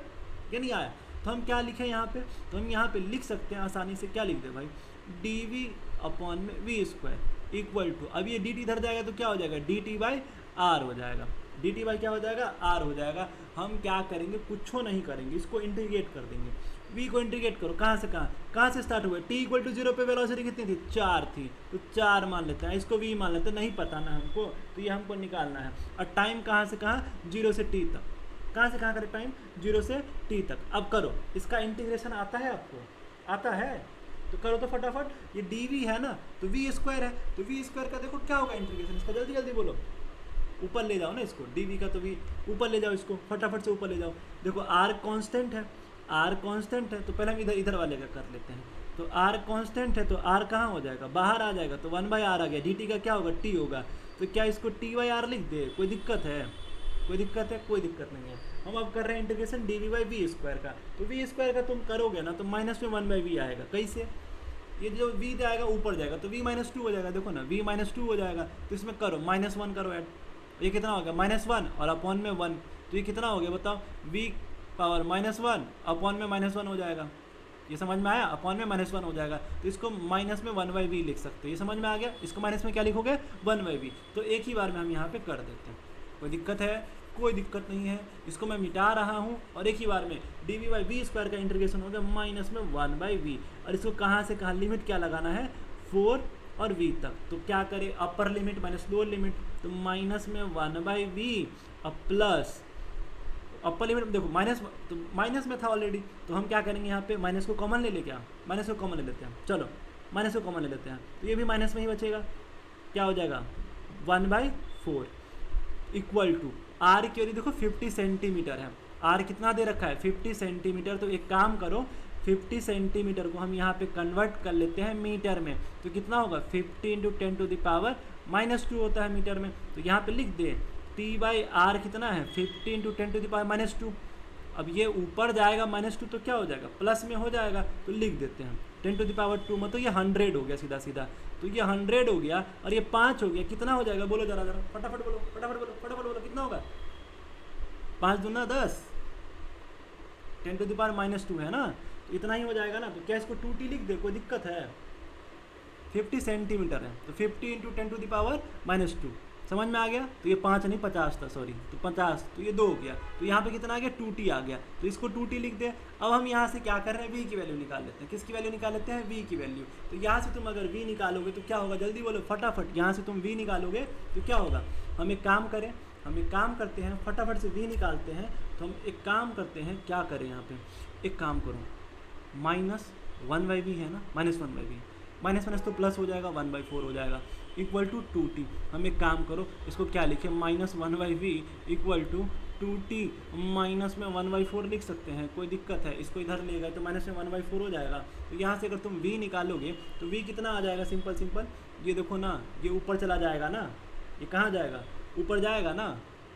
या नहीं आया। तो हम क्या लिखें यहाँ पे, तो हम यहाँ पे लिख सकते हैं आसानी से, क्या लिख दे भाई डी वी अपॉन में वी स्क्वायर इक्वल टू, अब ये डी टी इधर जाएगा तो क्या हो जाएगा डी टी बाई आर हो जाएगा, डी टी बाई क्या हो जाएगा आर हो जाएगा। हम क्या करेंगे कुछ नहीं करेंगे, इसको इंटीग्रेट कर देंगे। वी को इंटीग्रेट करो कहाँ से कहाँ से स्टार्ट हुआ, टी इक्वल टू 0 पे वेलोसिटी कितनी थी 4 थी, तो 4 मान लेते हैं, इसको वी मान लेते हैं, नहीं पता ना हमको तो ये हमको निकालना है। और टाइम कहाँ से कहाँ 0 से टी तक, कहाँ से कहाँ करें टाइम 0 से टी तक। अब करो इसका इंटीग्रेशन आता है आपको, आता है तो करो तो फटाफट। ये डी वी है ना तो वी स्क्वायर है, तो वी स्क्वायर का देखो क्या होगा इंटीग्रेशन इसका, जल्दी जल्दी बोलो, ऊपर ले जाओ ना इसको, डी वी का तो वी ऊपर ले जाओ, इसको फटाफट से ऊपर ले जाओ। देखो आर कांस्टेंट है, आर कांस्टेंट है तो पहले हम इधर वाले का कर लेते हैं। तो आर कांस्टेंट है तो आर कहाँ हो जाएगा बाहर आ जाएगा, तो 1 बाई आर आ गया, डी टी का क्या होगा टी होगा। तो क्या इसको टी बाई आर लिख दे, कोई दिक्कत है, कोई दिक्कत है, कोई दिक्कत नहीं है। हम अब कर रहे हैं integration d v by v square का, तो वी स्क्वायर का तुम करोगे ना तो माइनस में 1 बाई वी आएगा, कैसे ये जो v जाएगा ऊपर जाएगा तो v माइनस 2 हो जाएगा, देखो ना v माइनस 2 हो जाएगा। तो इसमें करो -1 करो ऐड, ये कितना हो गया -1 और अपॉन में 1, तो ये कितना हो गया बताओ v पावर -1 अपॉन में -1 हो जाएगा। ये समझ में आया, अपॉन में -1 हो जाएगा तो इसको माइनस में 1 बाई वी लिख सकते हैं। ये समझ में आ गया, इसको माइनस में क्या लिखोगे 1 बाई वी, तो एक ही बार में हम यहाँ पे कर देते हैं। कोई दिक्कत है, कोई दिक्कत नहीं है, इसको मैं मिटा रहा हूँ और एक ही बार में d v by v square का इंटीग्रेशन हो गया माइनस में 1 बाई वी, और इसको कहाँ से कहाँ लिमिट क्या लगाना है 4 और v तक। तो क्या करें upper limit minus lower limit, तो माइनस में 1 बाई वी और प्लस अपर लिमिट देखो माइनस, तो माइनस में था ऑलरेडी, तो हम क्या करेंगे यहाँ पे माइनस को कॉमन ले क्या, माइनस को कॉमन ले लेते हैं, चलो माइनस को कॉमन ले लेते हैं, तो ये भी माइनस में ही बचेगा, क्या हो जाएगा 1 बाई 4 इक्वल टू आर की वैल्यू देखो 50 सेंटीमीटर है, आर कितना दे रखा है 50 सेंटीमीटर। तो एक काम करो 50 सेंटीमीटर को हम यहाँ पे कन्वर्ट कर लेते हैं मीटर में, तो कितना होगा 50 इंटू 10 टू द पावर -2 होता है मीटर में। तो यहाँ पे लिख दे टी बाई आर कितना है 50 इंटू 10 टू द पावर -2। अब ये ऊपर जाएगा -2 तो क्या हो जाएगा प्लस में हो जाएगा, तो लिख देते हैं 10 टू द पावर 2, मतलब ये 100 हो गया सीधा सीधा, तो ये 100 हो गया और ये 5 हो गया, कितना हो जाएगा बोलो जरा जरा फटाफट बोलो, फटाफट बोलो, फटाफट बोलो, कितना होगा 5 दूना 10, 10 टू द पावर -2 है ना, तो इतना ही हो जाएगा ना। तो क्या इसको 2t लिख दे, कोई दिक्कत है, 50 सेंटीमीटर है तो 50 इंटू 10 टू द पावर -2, समझ में आ गया। तो ये 5 नहीं 50 था, सॉरी, तो 50, तो ये 2 हो गया, तो यहाँ पे कितना आ गया 2t आ गया, तो इसको 2t लिख दे। अब हम यहाँ से क्या कर रहे हैं v की वैल्यू निकाल लेते हैं, किसकी वैल्यू निकाल लेते हैं v की वैल्यू। तो यहाँ से तुम अगर v निकालोगे तो क्या होगा जल्दी बोलो फटाफट, यहाँ से तुम v निकालोगे तो क्या होगा, हम एक काम करें, हम एक काम करते हैं फटाफट से v निकालते हैं। तो हम एक काम करते हैं, क्या करें यहाँ पे एक काम करो, -1 बाई वी है ना, -1 बाई वी, माइनस तो प्लस हो जाएगा 1 बाई 4 हो जाएगा इक्वल टू 2t। हम एक काम करो इसको क्या लिखें -1 by v equal to 2t, minus में 1 बाई 4 लिख सकते हैं, कोई दिक्कत है, इसको इधर ले गए तो माइनस में 1 बाई 4 हो जाएगा। तो यहाँ से अगर तुम v निकालोगे तो v कितना आ जाएगा, सिंपल सिंपल ये देखो ना, ये ऊपर चला जाएगा ना, ये कहाँ जाएगा ऊपर जाएगा ना,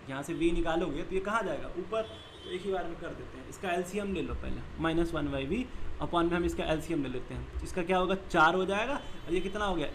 यहाँ से v निकालोगे तो ये कहाँ जाएगा ऊपर, तो एक ही बार में कर देते हैं। इसका एलसीएम ले लो पहले, -1/v अपॉन में हम इसका एलसीएम ले लेते हैं। इसका क्या होगा 4 हो जाएगा, और ये कितना हो गया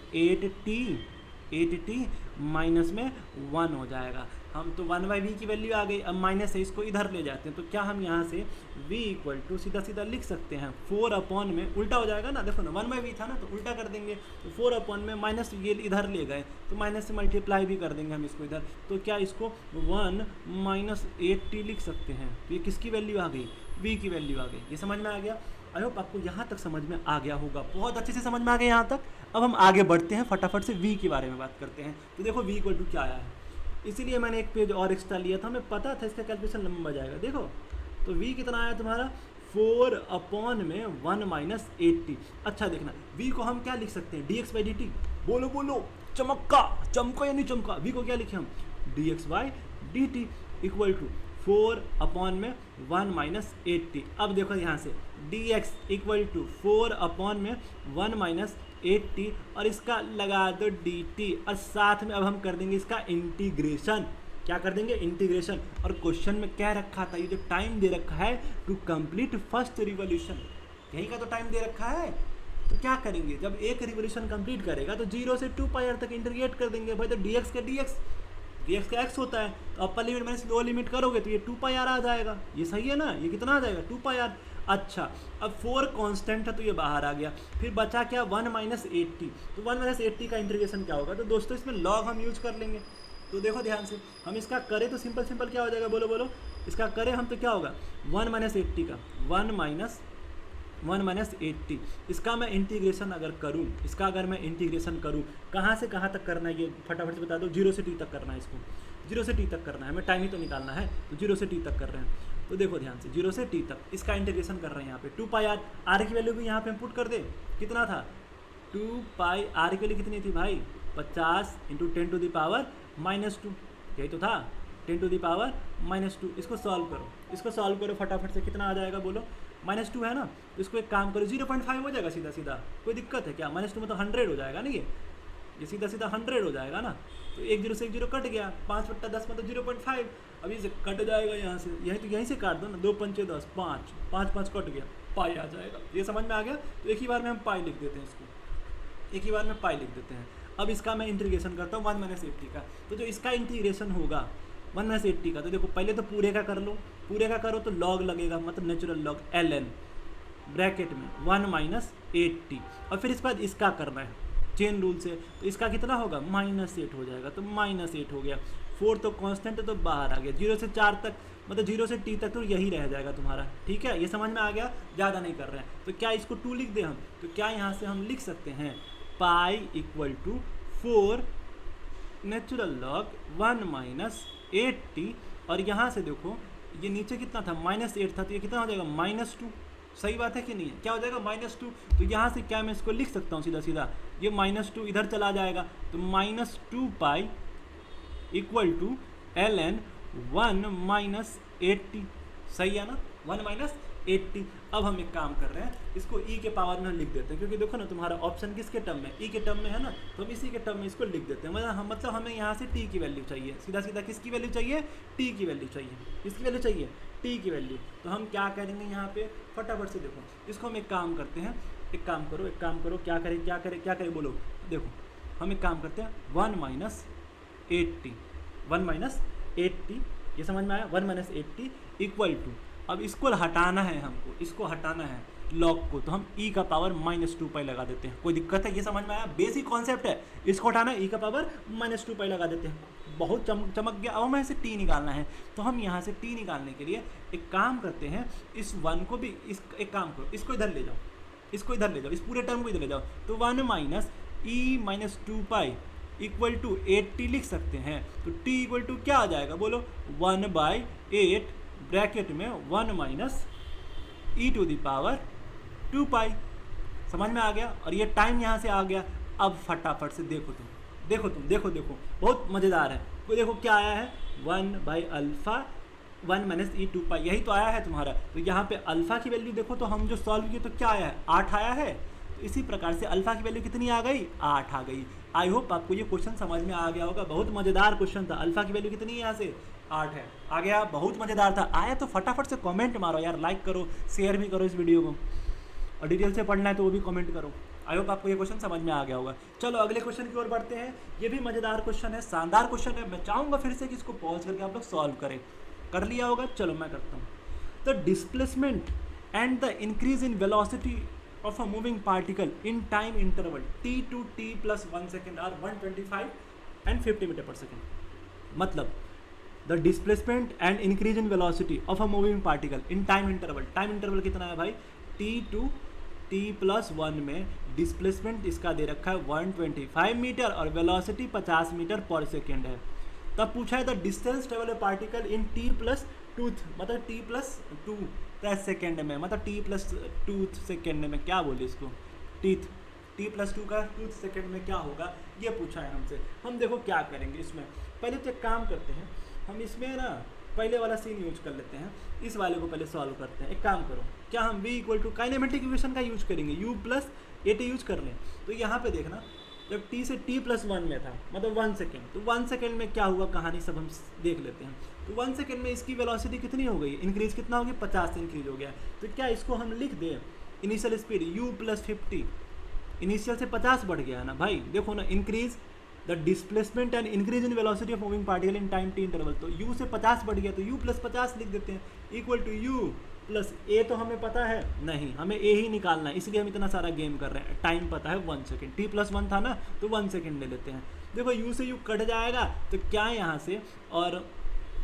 8t माइनस में 1 हो जाएगा। हम तो 1/v की वैल्यू आ गई, अब माइनस से इसको इधर ले जाते हैं, तो क्या हम यहाँ से v इक्वल टू सीधा सीधा लिख सकते हैं 4 अपॉन में, उल्टा हो जाएगा ना, देखो ना 1/v था ना, तो उल्टा कर देंगे, तो 4 अपॉन में माइनस ये इधर ले गए तो माइनस से मल्टीप्लाई भी कर देंगे हम इसको इधर, तो क्या इसको 1 माइनस 8t लिख सकते हैं। तो ये किसकी वैल्यू आ गई, v की वैल्यू आ गई। ये समझ में आ गया। आई होप आपको यहाँ तक समझ में आ गया होगा, बहुत अच्छे से समझ में आ गया यहाँ तक। अब हम आगे बढ़ते हैं, फटाफट से v के बारे में बात करते हैं। तो देखो v इक्वल टू क्या आया है, इसीलिए मैंने एक पेज और एक्स्ट्रा लिया था, हमें पता था इसका कैलकुलेशन लंबा जाएगा। देखो तो v कितना आया तुम्हारा 4 अपॉन में 1 माइनस 8t। अच्छा देखना v को हम क्या लिख सकते हैं dx/dt, बोलो बोलो, चमका या नहीं चमका, v को क्या लिखे हम dx/dt इक्वल टू 4 अपॉन में 1 माइनस 8t। अब देखो यहाँ से dx इक्वल टू 4 अपॉन में 1 माइनस 8t और इसका लगा दो dt, और साथ में अब हम कर देंगे इसका इंटीग्रेशन। क्या कर देंगे इंटीग्रेशन। और क्वेश्चन में क्या रखा था, ये जो टाइम दे रखा है टू कंप्लीट फर्स्ट रिवॉल्यूशन, यही का तो टाइम दे रखा है। तो क्या करेंगे, जब एक रिवॉल्यूशन कंप्लीट करेगा तो 0 से 2πr तक इंटीग्रेट कर देंगे भाई। तो dx का x होता है, तो upper limit minus lower limit करोगे तो ये 2πr आ जाएगा। ये सही है ना, ये कितना आ जाएगा 2πr। अच्छा अब 4 कांस्टेंट है तो ये बाहर आ गया, फिर बचा क्या 1 माइनस 8t। तो 1 माइनस 8t का इंटीग्रेशन क्या होगा, तो दोस्तों इसमें लॉग हम यूज कर लेंगे। तो देखो ध्यान से, हम इसका करें तो सिंपल क्या हो जाएगा, बोलो बोलो, इसका करें हम तो क्या होगा 1 माइनस 8t का 1 माइनस 8t। इसका मैं इंटीग्रेशन अगर करूँ, कहाँ से कहाँ तक करना है ये फटाफट से बता दो। 0 से t तक करना है, इसको 0 से t तक करना है, हमें टाइम ही तो निकालना है, तो 0 से t तक कर रहे हैं। तो देखो ध्यान से 0 से t तक इसका इंटीग्रेशन कर रहे हैं यहाँ पे 2πr। r की वैल्यू भी यहाँ पे हम पुट कर दे, कितना था 2πr की वैल्यू कितनी थी भाई 50 इंटू 10 टू द पावर -2, यही तो था 10 टू द पावर -2। इसको सॉल्व करो फटाफट से, कितना आ जाएगा बोलो, -2 है ना, तो इसको एक काम करो 0.5 हो जाएगा सीधा, कोई दिक्कत है क्या, -2 मतलब 100 हो जाएगा ना, ये सीधा 100 हो जाएगा ना। तो 1 0 से 1 0 कट गया, 5/10 मतलब 0.5। अभी से कट जाएगा यहाँ से, यहीं से काट दो ना, 2 पंचे 10, 5 कट गया, पाई आ जाएगा। ये समझ में आ गया। तो एक ही बार में हम पाई लिख देते हैं, इसको एक ही बार में पाई लिख देते हैं। अब इसका मैं इंटीग्रेशन करता हूँ 1 माइनस 8t का। तो जो इसका इंटीग्रेशन होगा 1 माइनस 8t का, तो देखो पहले तो पूरे का करो तो लॉग लगेगा, मतलब नेचुरल लॉग ln ब्रैकेट में 1 माइनस 8t, और फिर इसके बाद इसका करना है चेन रूल से, तो इसका कितना होगा -8 हो जाएगा, तो -8 हो गया। 4 तो कांस्टेंट है तो बाहर आ गया, 0 से 4 तक मतलब 0 से t तक तो यही रह जाएगा तुम्हारा, ठीक है। ये समझ में आ गया, ज़्यादा नहीं कर रहे हैं। तो क्या इसको 2 लिख दें हम, तो क्या यहाँ से हम लिख सकते हैं pi equal to 4 natural log 1 minus 8t, और यहाँ से देखो ये नीचे कितना था -8 था, तो ये कितना हो जाएगा -2। सही बात है कि नहीं है, क्या हो जाएगा -2। तो यहाँ से क्या मैं इसको लिख सकता हूँ सीधा, ये -2 इधर चला जाएगा, तो -2 pi equal to ln 1 minus 8t। सही है ना, 1 माइनस 8t। अब हम एक काम कर रहे हैं, इसको e के पावर में लिख देते हैं, क्योंकि देखो ना तुम्हारा ऑप्शन किसके टर्म में, e के टर्म में है ना, तो हम इसी के टर्म में इसको लिख देते हैं। मतलब हमें यहाँ से t की वैल्यू चाहिए, सीधा किसकी वैल्यू चाहिए, t की वैल्यू चाहिए। किसकी वैल्यू चाहिए, t की वैल्यू। तो हम क्या करेंगे यहाँ पे फटाफट से, देखो इसको हम एक काम करते हैं, एक काम करो, क्या करें बोलो। देखो हम एक काम करते हैं 1 माइनस 8t, ये समझ में आया, 1 माइनस 8t इक्वल टू, अब इसको हटाना है हमको, इसको हटाना है लॉग को, तो हम e का पावर -2π लगा देते हैं। कोई दिक्कत है, ये समझ में आया, बेसिक कॉन्सेप्ट है। इसको हटाना है, e का पावर -2π लगा देते हैं, बहुत चमक गया। अब हमें से t निकालना है, तो हम यहाँ से t निकालने के लिए एक काम करते हैं, इस 1 को भी एक काम करो, इसको इधर ले जाओ, इस पूरे टर्म को इधर ले जाओ, तो 1 minus e minus 2π equal to 8t लिख सकते हैं। तो t इक्वल टू क्या आ जाएगा बोलो, 1/8 ब्रैकेट में 1 minus e to the power 2π। समझ में आ गया, और ये टाइम यहाँ से आ गया। अब फटाफट से देखो बहुत मज़ेदार है। तो देखो क्या आया है, 1/α 1 माइनस e 2π, यही तो आया है तुम्हारा। तो यहाँ पे अल्फ़ा की वैल्यू देखो, तो हम जो सॉल्व किए तो क्या आया है 8 आया है। तो इसी प्रकार से अल्फ़ा की वैल्यू कितनी आ गई, 8 आ गई। आई होप आपको ये क्वेश्चन समझ में आ गया होगा, बहुत मज़ेदार क्वेश्चन था। अल्फ़ा की वैल्यू कितनी है यहाँ से 8 है। आ गया, बहुत मज़ेदार था। आया तो फटाफट से कमेंट मारो यार, लाइक करो, शेयर भी करो इस वीडियो को, और डिटेल से पढ़ना है तो वो भी कमेंट करो। आई होप आपको ये क्वेश्चन समझ में आ गया होगा। चलो अगले क्वेश्चन की ओर बढ़ते हैं। ये भी मज़ेदार क्वेश्चन है, शानदार क्वेश्चन है। मैं चाहूँगा फिर से कि इसको पॉज करके आप लोग सॉल्व करें। कर लिया होगा, चलो मैं करता हूँ। The displacement and the increase in velocity of a moving particle in time interval t to t plus 1 second are 125 and 50 meter per second। मतलब the displacement and increase in velocity of a moving particle in time interval कितना है भाई, t to t plus 1 में डिस्प्लेसमेंट इसका दे रखा है 125 मीटर और वेलोसिटी 50 मीटर पर सेकेंड है। तब पूछा है the distance travel A particle in t plus tooth, मतलब t प्लस 2 सेकेंड में, मतलब t प्लस 2 सेकेंड में, क्या बोले इसको, टीथ, t प्लस 2 का टूथ सेकेंड में क्या होगा, ये पूछा है हमसे। हम देखो क्या करेंगे इसमें। पहले तो एक काम करते हैं, हम इसमें ना पहले वाला सीन यूज कर लेते हैं, इस वाले को पहले सॉल्व करते हैं। एक काम करो, क्या हम v equal to kinematic equation का यूज करेंगे, u plus a t use कर लें। तो यहाँ पे देखना, जब t से t प्लस 1 में था, मतलब 1 सेकेंड, तो 1 सेकेंड में क्या हुआ कहानी सब हम देख लेते हैं। तो 1 सेकेंड में इसकी वेलोसिटी कितनी हो गई, इंक्रीज कितना हो गया, 50 से इंक्रीज हो गया। तो क्या इसको हम लिख दें, initial speed u plus 50, initial से 50 बढ़ गया है ना भाई, देखो ना, increase the displacement and increase in velocity of moving particle in time T interval. तो u से 50 बढ़ गया, तो u प्लस 50 लिख देते हैं, इक्वल टू u प्लस ए। तो हमें पता है नहीं, हमें ए ही निकालना है, इसलिए हम इतना सारा गेम कर रहे हैं। टाइम पता है 1 सेकेंड, t प्लस 1 था ना, तो 1 सेकेंड ले लेते हैं। देखो u से u कट जाएगा, तो क्या यहाँ से, और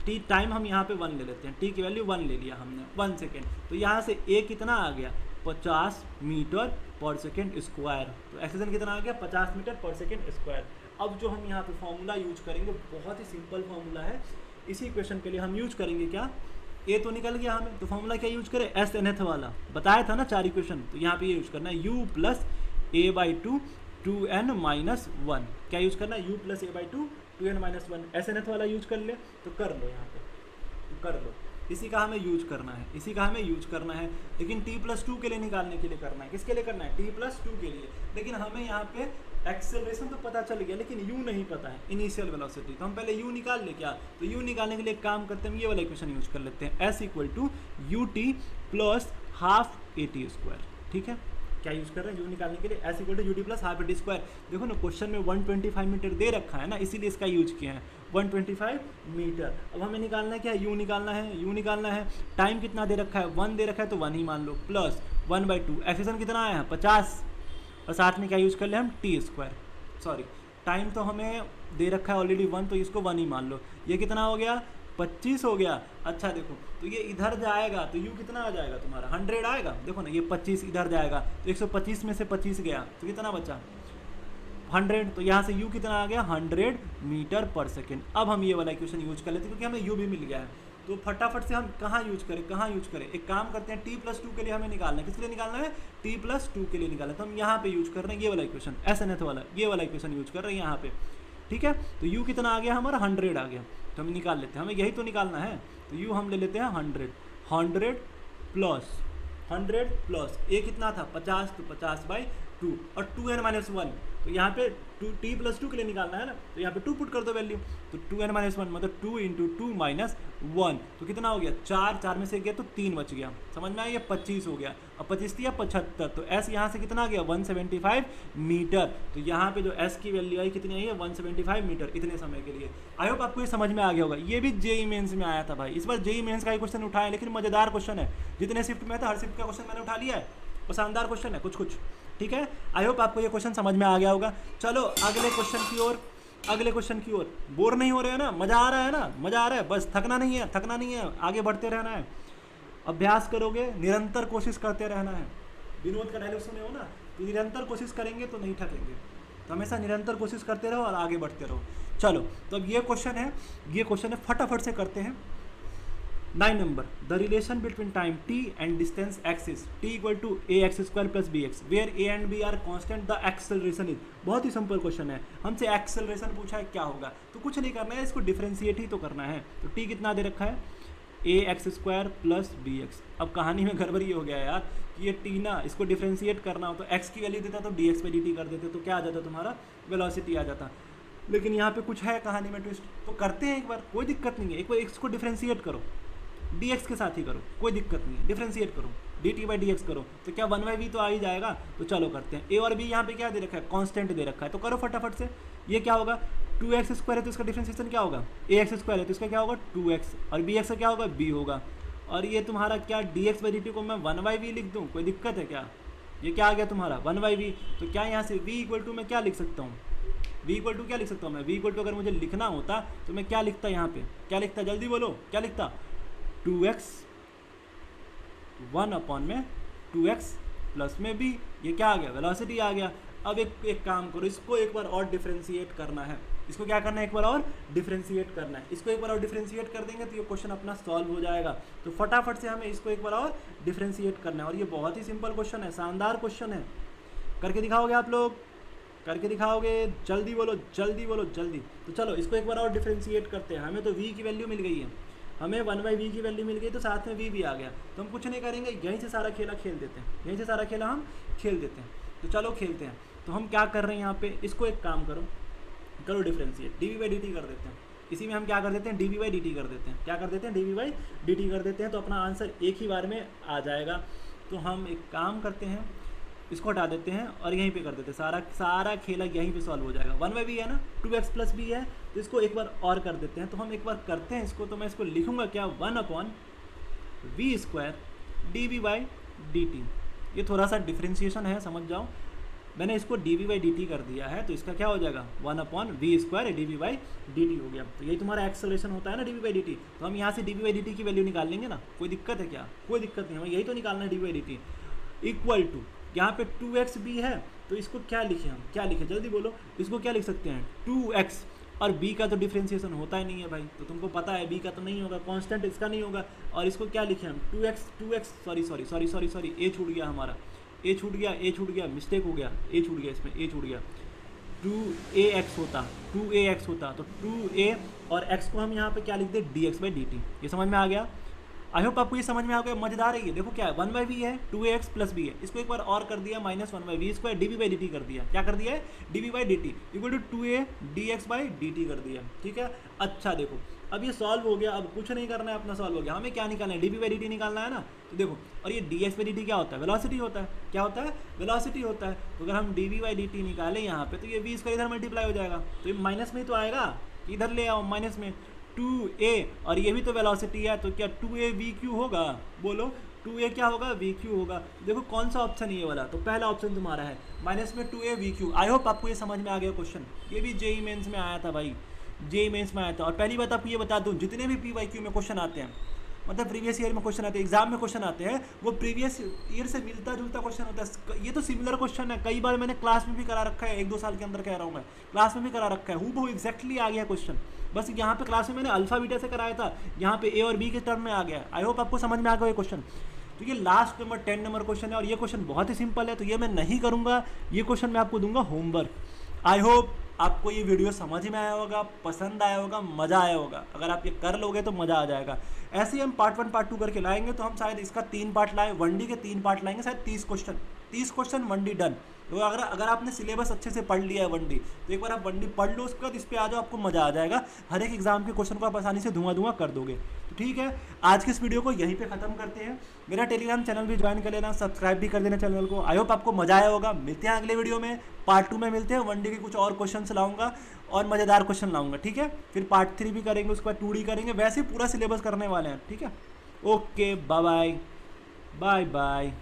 t टाइम हम यहाँ पे 1 ले लेते हैं, t की वैल्यू 1 ले लिया हमने, 1 सेकेंड। तो यहाँ से a कितना आ गया, 50 मीटर पर सेकेंड स्क्वायर। तो एक्सेलेरेशन कितना आ गया, 50 मीटर पर सेकेंड स्क्वायर। अब जो हम यहाँ पे फॉर्मूला यूज करेंगे, बहुत ही सिंपल फॉर्मूला है। इसी क्वेश्चन के लिए हम यूज करेंगे क्या, ए तो निकल गया हमें, तो फॉर्मूला क्या यूज करें, एस एन एथ वाला, बताया था ना 4 इक्वेशन। तो यहाँ पे ये यूज करना है, u plus a by 2 2n minus 1। क्या यूज करना है, u plus a by 2 2n minus 1। S n th वाला यूज कर ले, तो कर लो यहाँ पे, तो कर लो। इसी का हमें यूज करना है, इसी का हमें यूज करना है, लेकिन t प्लस 2 के लिए निकालने के लिए करना है। किसके लिए करना है, t प्लस 2 के लिए। लेकिन हमें यहाँ पे एक्सेलरेशन तो पता चल गया, लेकिन u नहीं पता है, इनिशियल वेलोसिटी। तो हम पहले u निकाल ले क्या, तो u निकालने के लिए एक काम करते हैं, हम ये वाला इक्वेशन यूज कर लेते हैं, s equal to u t plus half a t square. ठीक है, क्या यूज कर रहे हैं, u निकालने के लिए s equal to u t plus half a t square. देखो ना क्वेश्चन में 125 मीटर दे रखा है ना, इसीलिए इसका यूज किया है, 125 मीटर। अब हमें निकालना है क्या, u निकालना है, u निकालना है। टाइम कितना दे रखा है, 1 दे रखा है, तो 1 ही मान लो, प्लस 1/2। एक्सेलेरेशन कितना आया है, 50, और साथ में क्या यूज कर ले हम, टी स्क्वायर। सॉरी, टाइम तो हमें दे रखा है ऑलरेडी 1, तो इसको 1 ही मान लो। ये कितना हो गया, 25 हो गया। अच्छा देखो, तो ये इधर जाएगा, तो u कितना आ जाएगा तुम्हारा, 100 आएगा। देखो ना, ये 25 इधर जाएगा, तो 125 में से 25 गया, तो कितना बचा, 100। तो यहाँ से u कितना आ गया, 100 मीटर पर सेकेंड। अब हम ये वाला इक्वेशन यूज कर लेते हैं, क्योंकि हमें u भी मिल गया है। तो फटाफट से हम कहाँ यूज करें, कहाँ यूज करें, एक काम करते हैं, t प्लस 2 के लिए हमें निकालना है। किसके लिए निकालना है, t प्लस 2 के लिए निकालना है। तो हम यहाँ पे यूज कर रहे हैं ये वाला इक्वेशन, एस एन एथ वाला, ये वाला इक्वेशन यूज कर रहे हैं यहाँ पे। ठीक है, तो u कितना आ गया हमारा, 100 आ गया। तो हम निकाल लेते हैं, हमें यही तो निकालना है। तो u हम ले लेते हैं 100 प्लस 100 प्लस ए कितना था, 50, तो 50/2 और 2n माइनस 1। तो यहाँ पे t प्लस 2 के लिए निकालना है ना, तो यहाँ पे 2 पुट कर दो वैल्यू, तो 2n माइनस 1 मतलब 2 इंटू 2 माइनस 1। तो कितना हो गया, 4 में से गया तो 3 बच गया, समझ में आया, ये 25 हो गया। अब 25 दिया 75, तो s यहाँ से कितना आ गया, 175 मीटर। तो यहाँ पे जो s की वैल्यू आई कितनी आई है, 175 मीटर इतने समय के लिए। आई होप आपको ये समझ में आ गया होगा। ये भी जेई मेंस में आया था भाई, इस बार जेई मेंस का ही क्वेश्चन उठाया, लेकिन मजेदार क्वेश्चन है। जितने शिफ्ट में था हर शिफ्ट का क्वेश्चन मैंने उठा लिया है, और शानदार क्वेश्चन है कुछ। ठीक है, आई होप आपको ये क्वेश्चन समझ में आ गया होगा। चलो अगले क्वेश्चन की ओर, अगले क्वेश्चन की ओर। बोर नहीं हो रहे हैं ना, मजा आ रहा है ना, मजा आ रहा है, बस थकना नहीं है, थकना नहीं है, आगे बढ़ते रहना है। अभ्यास करोगे, निरंतर कोशिश करते रहना है। विनोद का डायलॉग सुने हो ना, तो निरंतर कोशिश करेंगे तो नहीं थकेंगे। तो हमेशा निरंतर कोशिश करते रहो और आगे बढ़ते रहो। चलो, तो अब ये क्वेश्चन है, फटाफट से करते हैं। 9 number, the relation between time t and distance x is t equal to ax square plus bx where a and b are constant, the acceleration is. बहुत ही सिंपल क्वेश्चन है, हमसे एक्सेलरेशन पूछा है क्या होगा, तो कुछ नहीं करना है, इसको डिफरेंशिएट ही तो करना है। तो t कितना दे रखा है, ax स्क्वायर प्लस bx। अब कहानी में गड़बड़ी हो गया यार, कि ये t ना, इसको डिफरेंशिएट करना हो तो x की वैल्यू देता तो dx पे dt कर देते, तो क्या आ जाता तुम्हारा, वेलोसिटी आ जाता। लेकिन यहाँ पे कुछ है कहानी में ट्विस्ट, तो करते हैं एक बार, कोई दिक्कत नहीं है। एक बार एक्स को डिफ्रेंशिएट करो, dx के साथ ही करो, कोई दिक्कत नहीं है। डिफ्रेंशिएट करो, dt/dx करो, तो क्या 1/v तो आ ही जाएगा। तो चलो करते हैं। a और b यहाँ पे क्या दे रखा है, कांस्टेंट दे रखा है, तो करो फटाफट से। ये क्या होगा, 2x² है तो इसका डिफ्रेंशिएशन क्या होगा, ax² है तो इसका क्या होगा 2x, और bx का क्या होगा b होगा। और ये तुम्हारा क्या dx/dt को मैं 1/v लिख दूँ, कोई दिक्कत है क्या। ये क्या आ गया तुम्हारा 1/v, तो क्या यहाँ से v इक्वल टू मैं क्या लिख सकता हूँ, v इक्वल टू क्या लिख सकता हूँ मैं, v इक्वल टू अगर मुझे लिखना होता तो मैं क्या लिखता यहाँ पे, क्या लिखता जल्दी बोलो, क्या लिखता, 2x 1/2x प्लस में b। ये क्या आ गया, वेलोसिटी आ गया। अब एक काम करो, इसको एक बार और डिफ्रेंशिएट करना है। इसको क्या करना है, एक बार और डिफ्रेंशिएट करना है। इसको एक बार और डिफ्रेंशिएट कर देंगे तो ये क्वेश्चन अपना सॉल्व हो जाएगा। तो फटाफट से हमें इसको एक बार और डिफ्रेंशिएट करना है, और ये बहुत ही सिंपल क्वेश्चन है, शानदार क्वेश्चन है। करके दिखाओगे आप लोग, करके दिखाओगे, जल्दी बोलो जल्दी बोलो जल्दी। तो चलो इसको एक बार और डिफ्रेंशिएट करते हैं। हमें तो v की वैल्यू मिल गई है, हमें 1/v की वैल्यू मिल गई, तो साथ में v भी आ गया। तो हम कुछ नहीं करेंगे, यहीं से सारा खेला खेल देते हैं, यहीं से सारा खेला हम खेल देते हैं। तो चलो खेलते हैं। तो हम क्या कर रहे हैं यहाँ पे, इसको एक काम करो, करो डिफ्रेंशिएट, dv/dt कर देते हैं। इसी में हम क्या कर देते हैं, dv/dt कर देते हैं। क्या कर देते हैं, dv/dt कर देते हैं, तो अपना आंसर एक ही बार में आ जाएगा। तो हम एक काम करते हैं, इसको हटा देते हैं और यहीं पे कर देते हैं, सारा खेला यहीं पे सॉल्व हो जाएगा। 1/v है ना, 2x + b है, तो इसको एक बार और कर देते हैं। तो हम एक बार करते हैं इसको, तो मैं इसको लिखूंगा क्या, 1/v² dv/dt। ये थोड़ा सा डिफ्रेंशिएशन है, समझ जाओ। मैंने इसको dv/dt कर दिया है, तो इसका क्या हो जाएगा, 1/v² dv/dt हो गया। तो यही तुम्हारा एक्सेलरेशन होता है ना, dv/dt। तो हम यहाँ से dv/dt की वैल्यू निकाल लेंगे ना, कोई दिक्कत है क्या, कोई दिक्कत नहीं, हमें यही तो निकालना है, dv/dt इक्वल टू, यहाँ पे 2x भी है, तो इसको क्या लिखें हम, क्या लिखें जल्दी बोलो, इसको क्या लिख सकते हैं 2x, और b का तो डिफ्रेंशिएशन होता ही नहीं है भाई, तो तुमको पता है b का तो नहीं होगा, कांस्टेंट इसका नहीं होगा। और इसको क्या लिखें हम 2x, सॉरी a छूट गया हमारा, a छूट गया, मिस्टेक हो गया, a छूट गया, इसमें a छूट गया, 2ax होता, तो 2a और x को हम यहाँ पे क्या लिख दे, dx/dt। ये समझ में आ गया, आई होप आपको ये समझ में आ गया, मजेदार है ये। देखो क्या है, 1/v है, 2ax + b है, इसको एक बार और कर दिया -1/v² dv/dt कर दिया। क्या कर दिया है, dv/dt equal to 2a dx/dt कर दिया, ठीक है। अच्छा देखो, अब ये सॉल्व हो गया, अब कुछ नहीं करना है, अपना सॉल्व हो गया। हमें क्या निकालना है, dv/dt निकालना है ना। तो देखो, और ये dx/dt क्या होता है, वेलोसिटी होता है, क्या होता है, वेलोसिटी होता है। तो अगर हम dv/dt निकालें यहाँ पे, तो ये v² इधर मल्टीप्लाई हो जाएगा, तो ये माइनस में ही तो आएगा, इधर ले आओ माइनस में, 2a, और ये भी तो वेलोसिटी है, तो क्या 2a vq होगा, बोलो 2a क्या होगा, vq होगा। देखो कौन सा ऑप्शन ये वाला, तो पहला ऑप्शन तुम्हारा है, माइनस में 2a vq। आई होप आपको ये समझ में आ गया क्वेश्चन। ये भी जेई मेंस में आया था भाई, जेई मेंस में आया था। और पहली बात आपको ये बता दूं, जितने भी PYQ में क्वेश्चन आते हैं, मतलब प्रीवियस ईयर में क्वेश्चन आते हैं, एग्जाम में क्वेश्चन आते हैं, वो प्रीवियस ईयर से मिलता जुलता क्वेश्चन होता है। ये तो सिमिलर क्वेश्चन है, कई बार मैंने क्लास में भी करा रखा है, 1-2 साल के अंदर कह रहा हूँ मैं, क्लास में भी करा रखा है, हूबहू एग्जैक्टली आ गया क्वेश्चन। बस यहाँ पे क्लास में मैंने अल्फा बीटा से कराया था, यहाँ पे ए और बी के टर्म में आ गया। आई होप आपको समझ में आ गया ये क्वेश्चन। तो ये लास्ट नंबर 10 नंबर क्वेश्चन है, और ये क्वेश्चन बहुत ही सिंपल है, तो ये मैं नहीं करूँगा, ये क्वेश्चन मैं आपको दूंगा होमवर्क। आई होप आपको ये वीडियो समझ में आया होगा, पसंद आया होगा, मज़ा आया होगा। अगर आप ये कर लोगे तो मज़ा आ जाएगा। ऐसे ही हम पार्ट 1 पार्ट 2 करके लाएंगे, तो हम शायद इसका 3 पार्ट लाएँ, 1D के 3 पार्ट लाएंगे, शायद 30 क्वेश्चन 1D डन। तो अगर आपने सिलेबस अच्छे से पढ़ लिया है 1D, तो एक बार आप 1D पढ़ लो, उसके बाद इस पर आ जाओ, आपको मज़ा आ जाएगा। हर एक एग्जाम के क्वेश्चन को आप आसानी से धुआं कर दोगे। तो ठीक है, आज के इस वीडियो को यहीं पे ख़त्म करते हैं। मेरा टेलीग्राम चैनल भी ज्वाइन कर लेना, सब्सक्राइब भी कर देना चैनल को। आई होप आपको मज़ा आया होगा। मिलते हैं अगले वीडियो में, पार्ट 2 में मिलते हैं। 1D के कुछ और क्वेश्चन लाऊंगा और मज़ेदार क्वेश्चन लाऊंगा, ठीक है। फिर पार्ट 3 भी करेंगे, उसके बाद 2D करेंगे, वैसे पूरा सिलेबस करने वाले हैं, ठीक है। Okay, bye bye.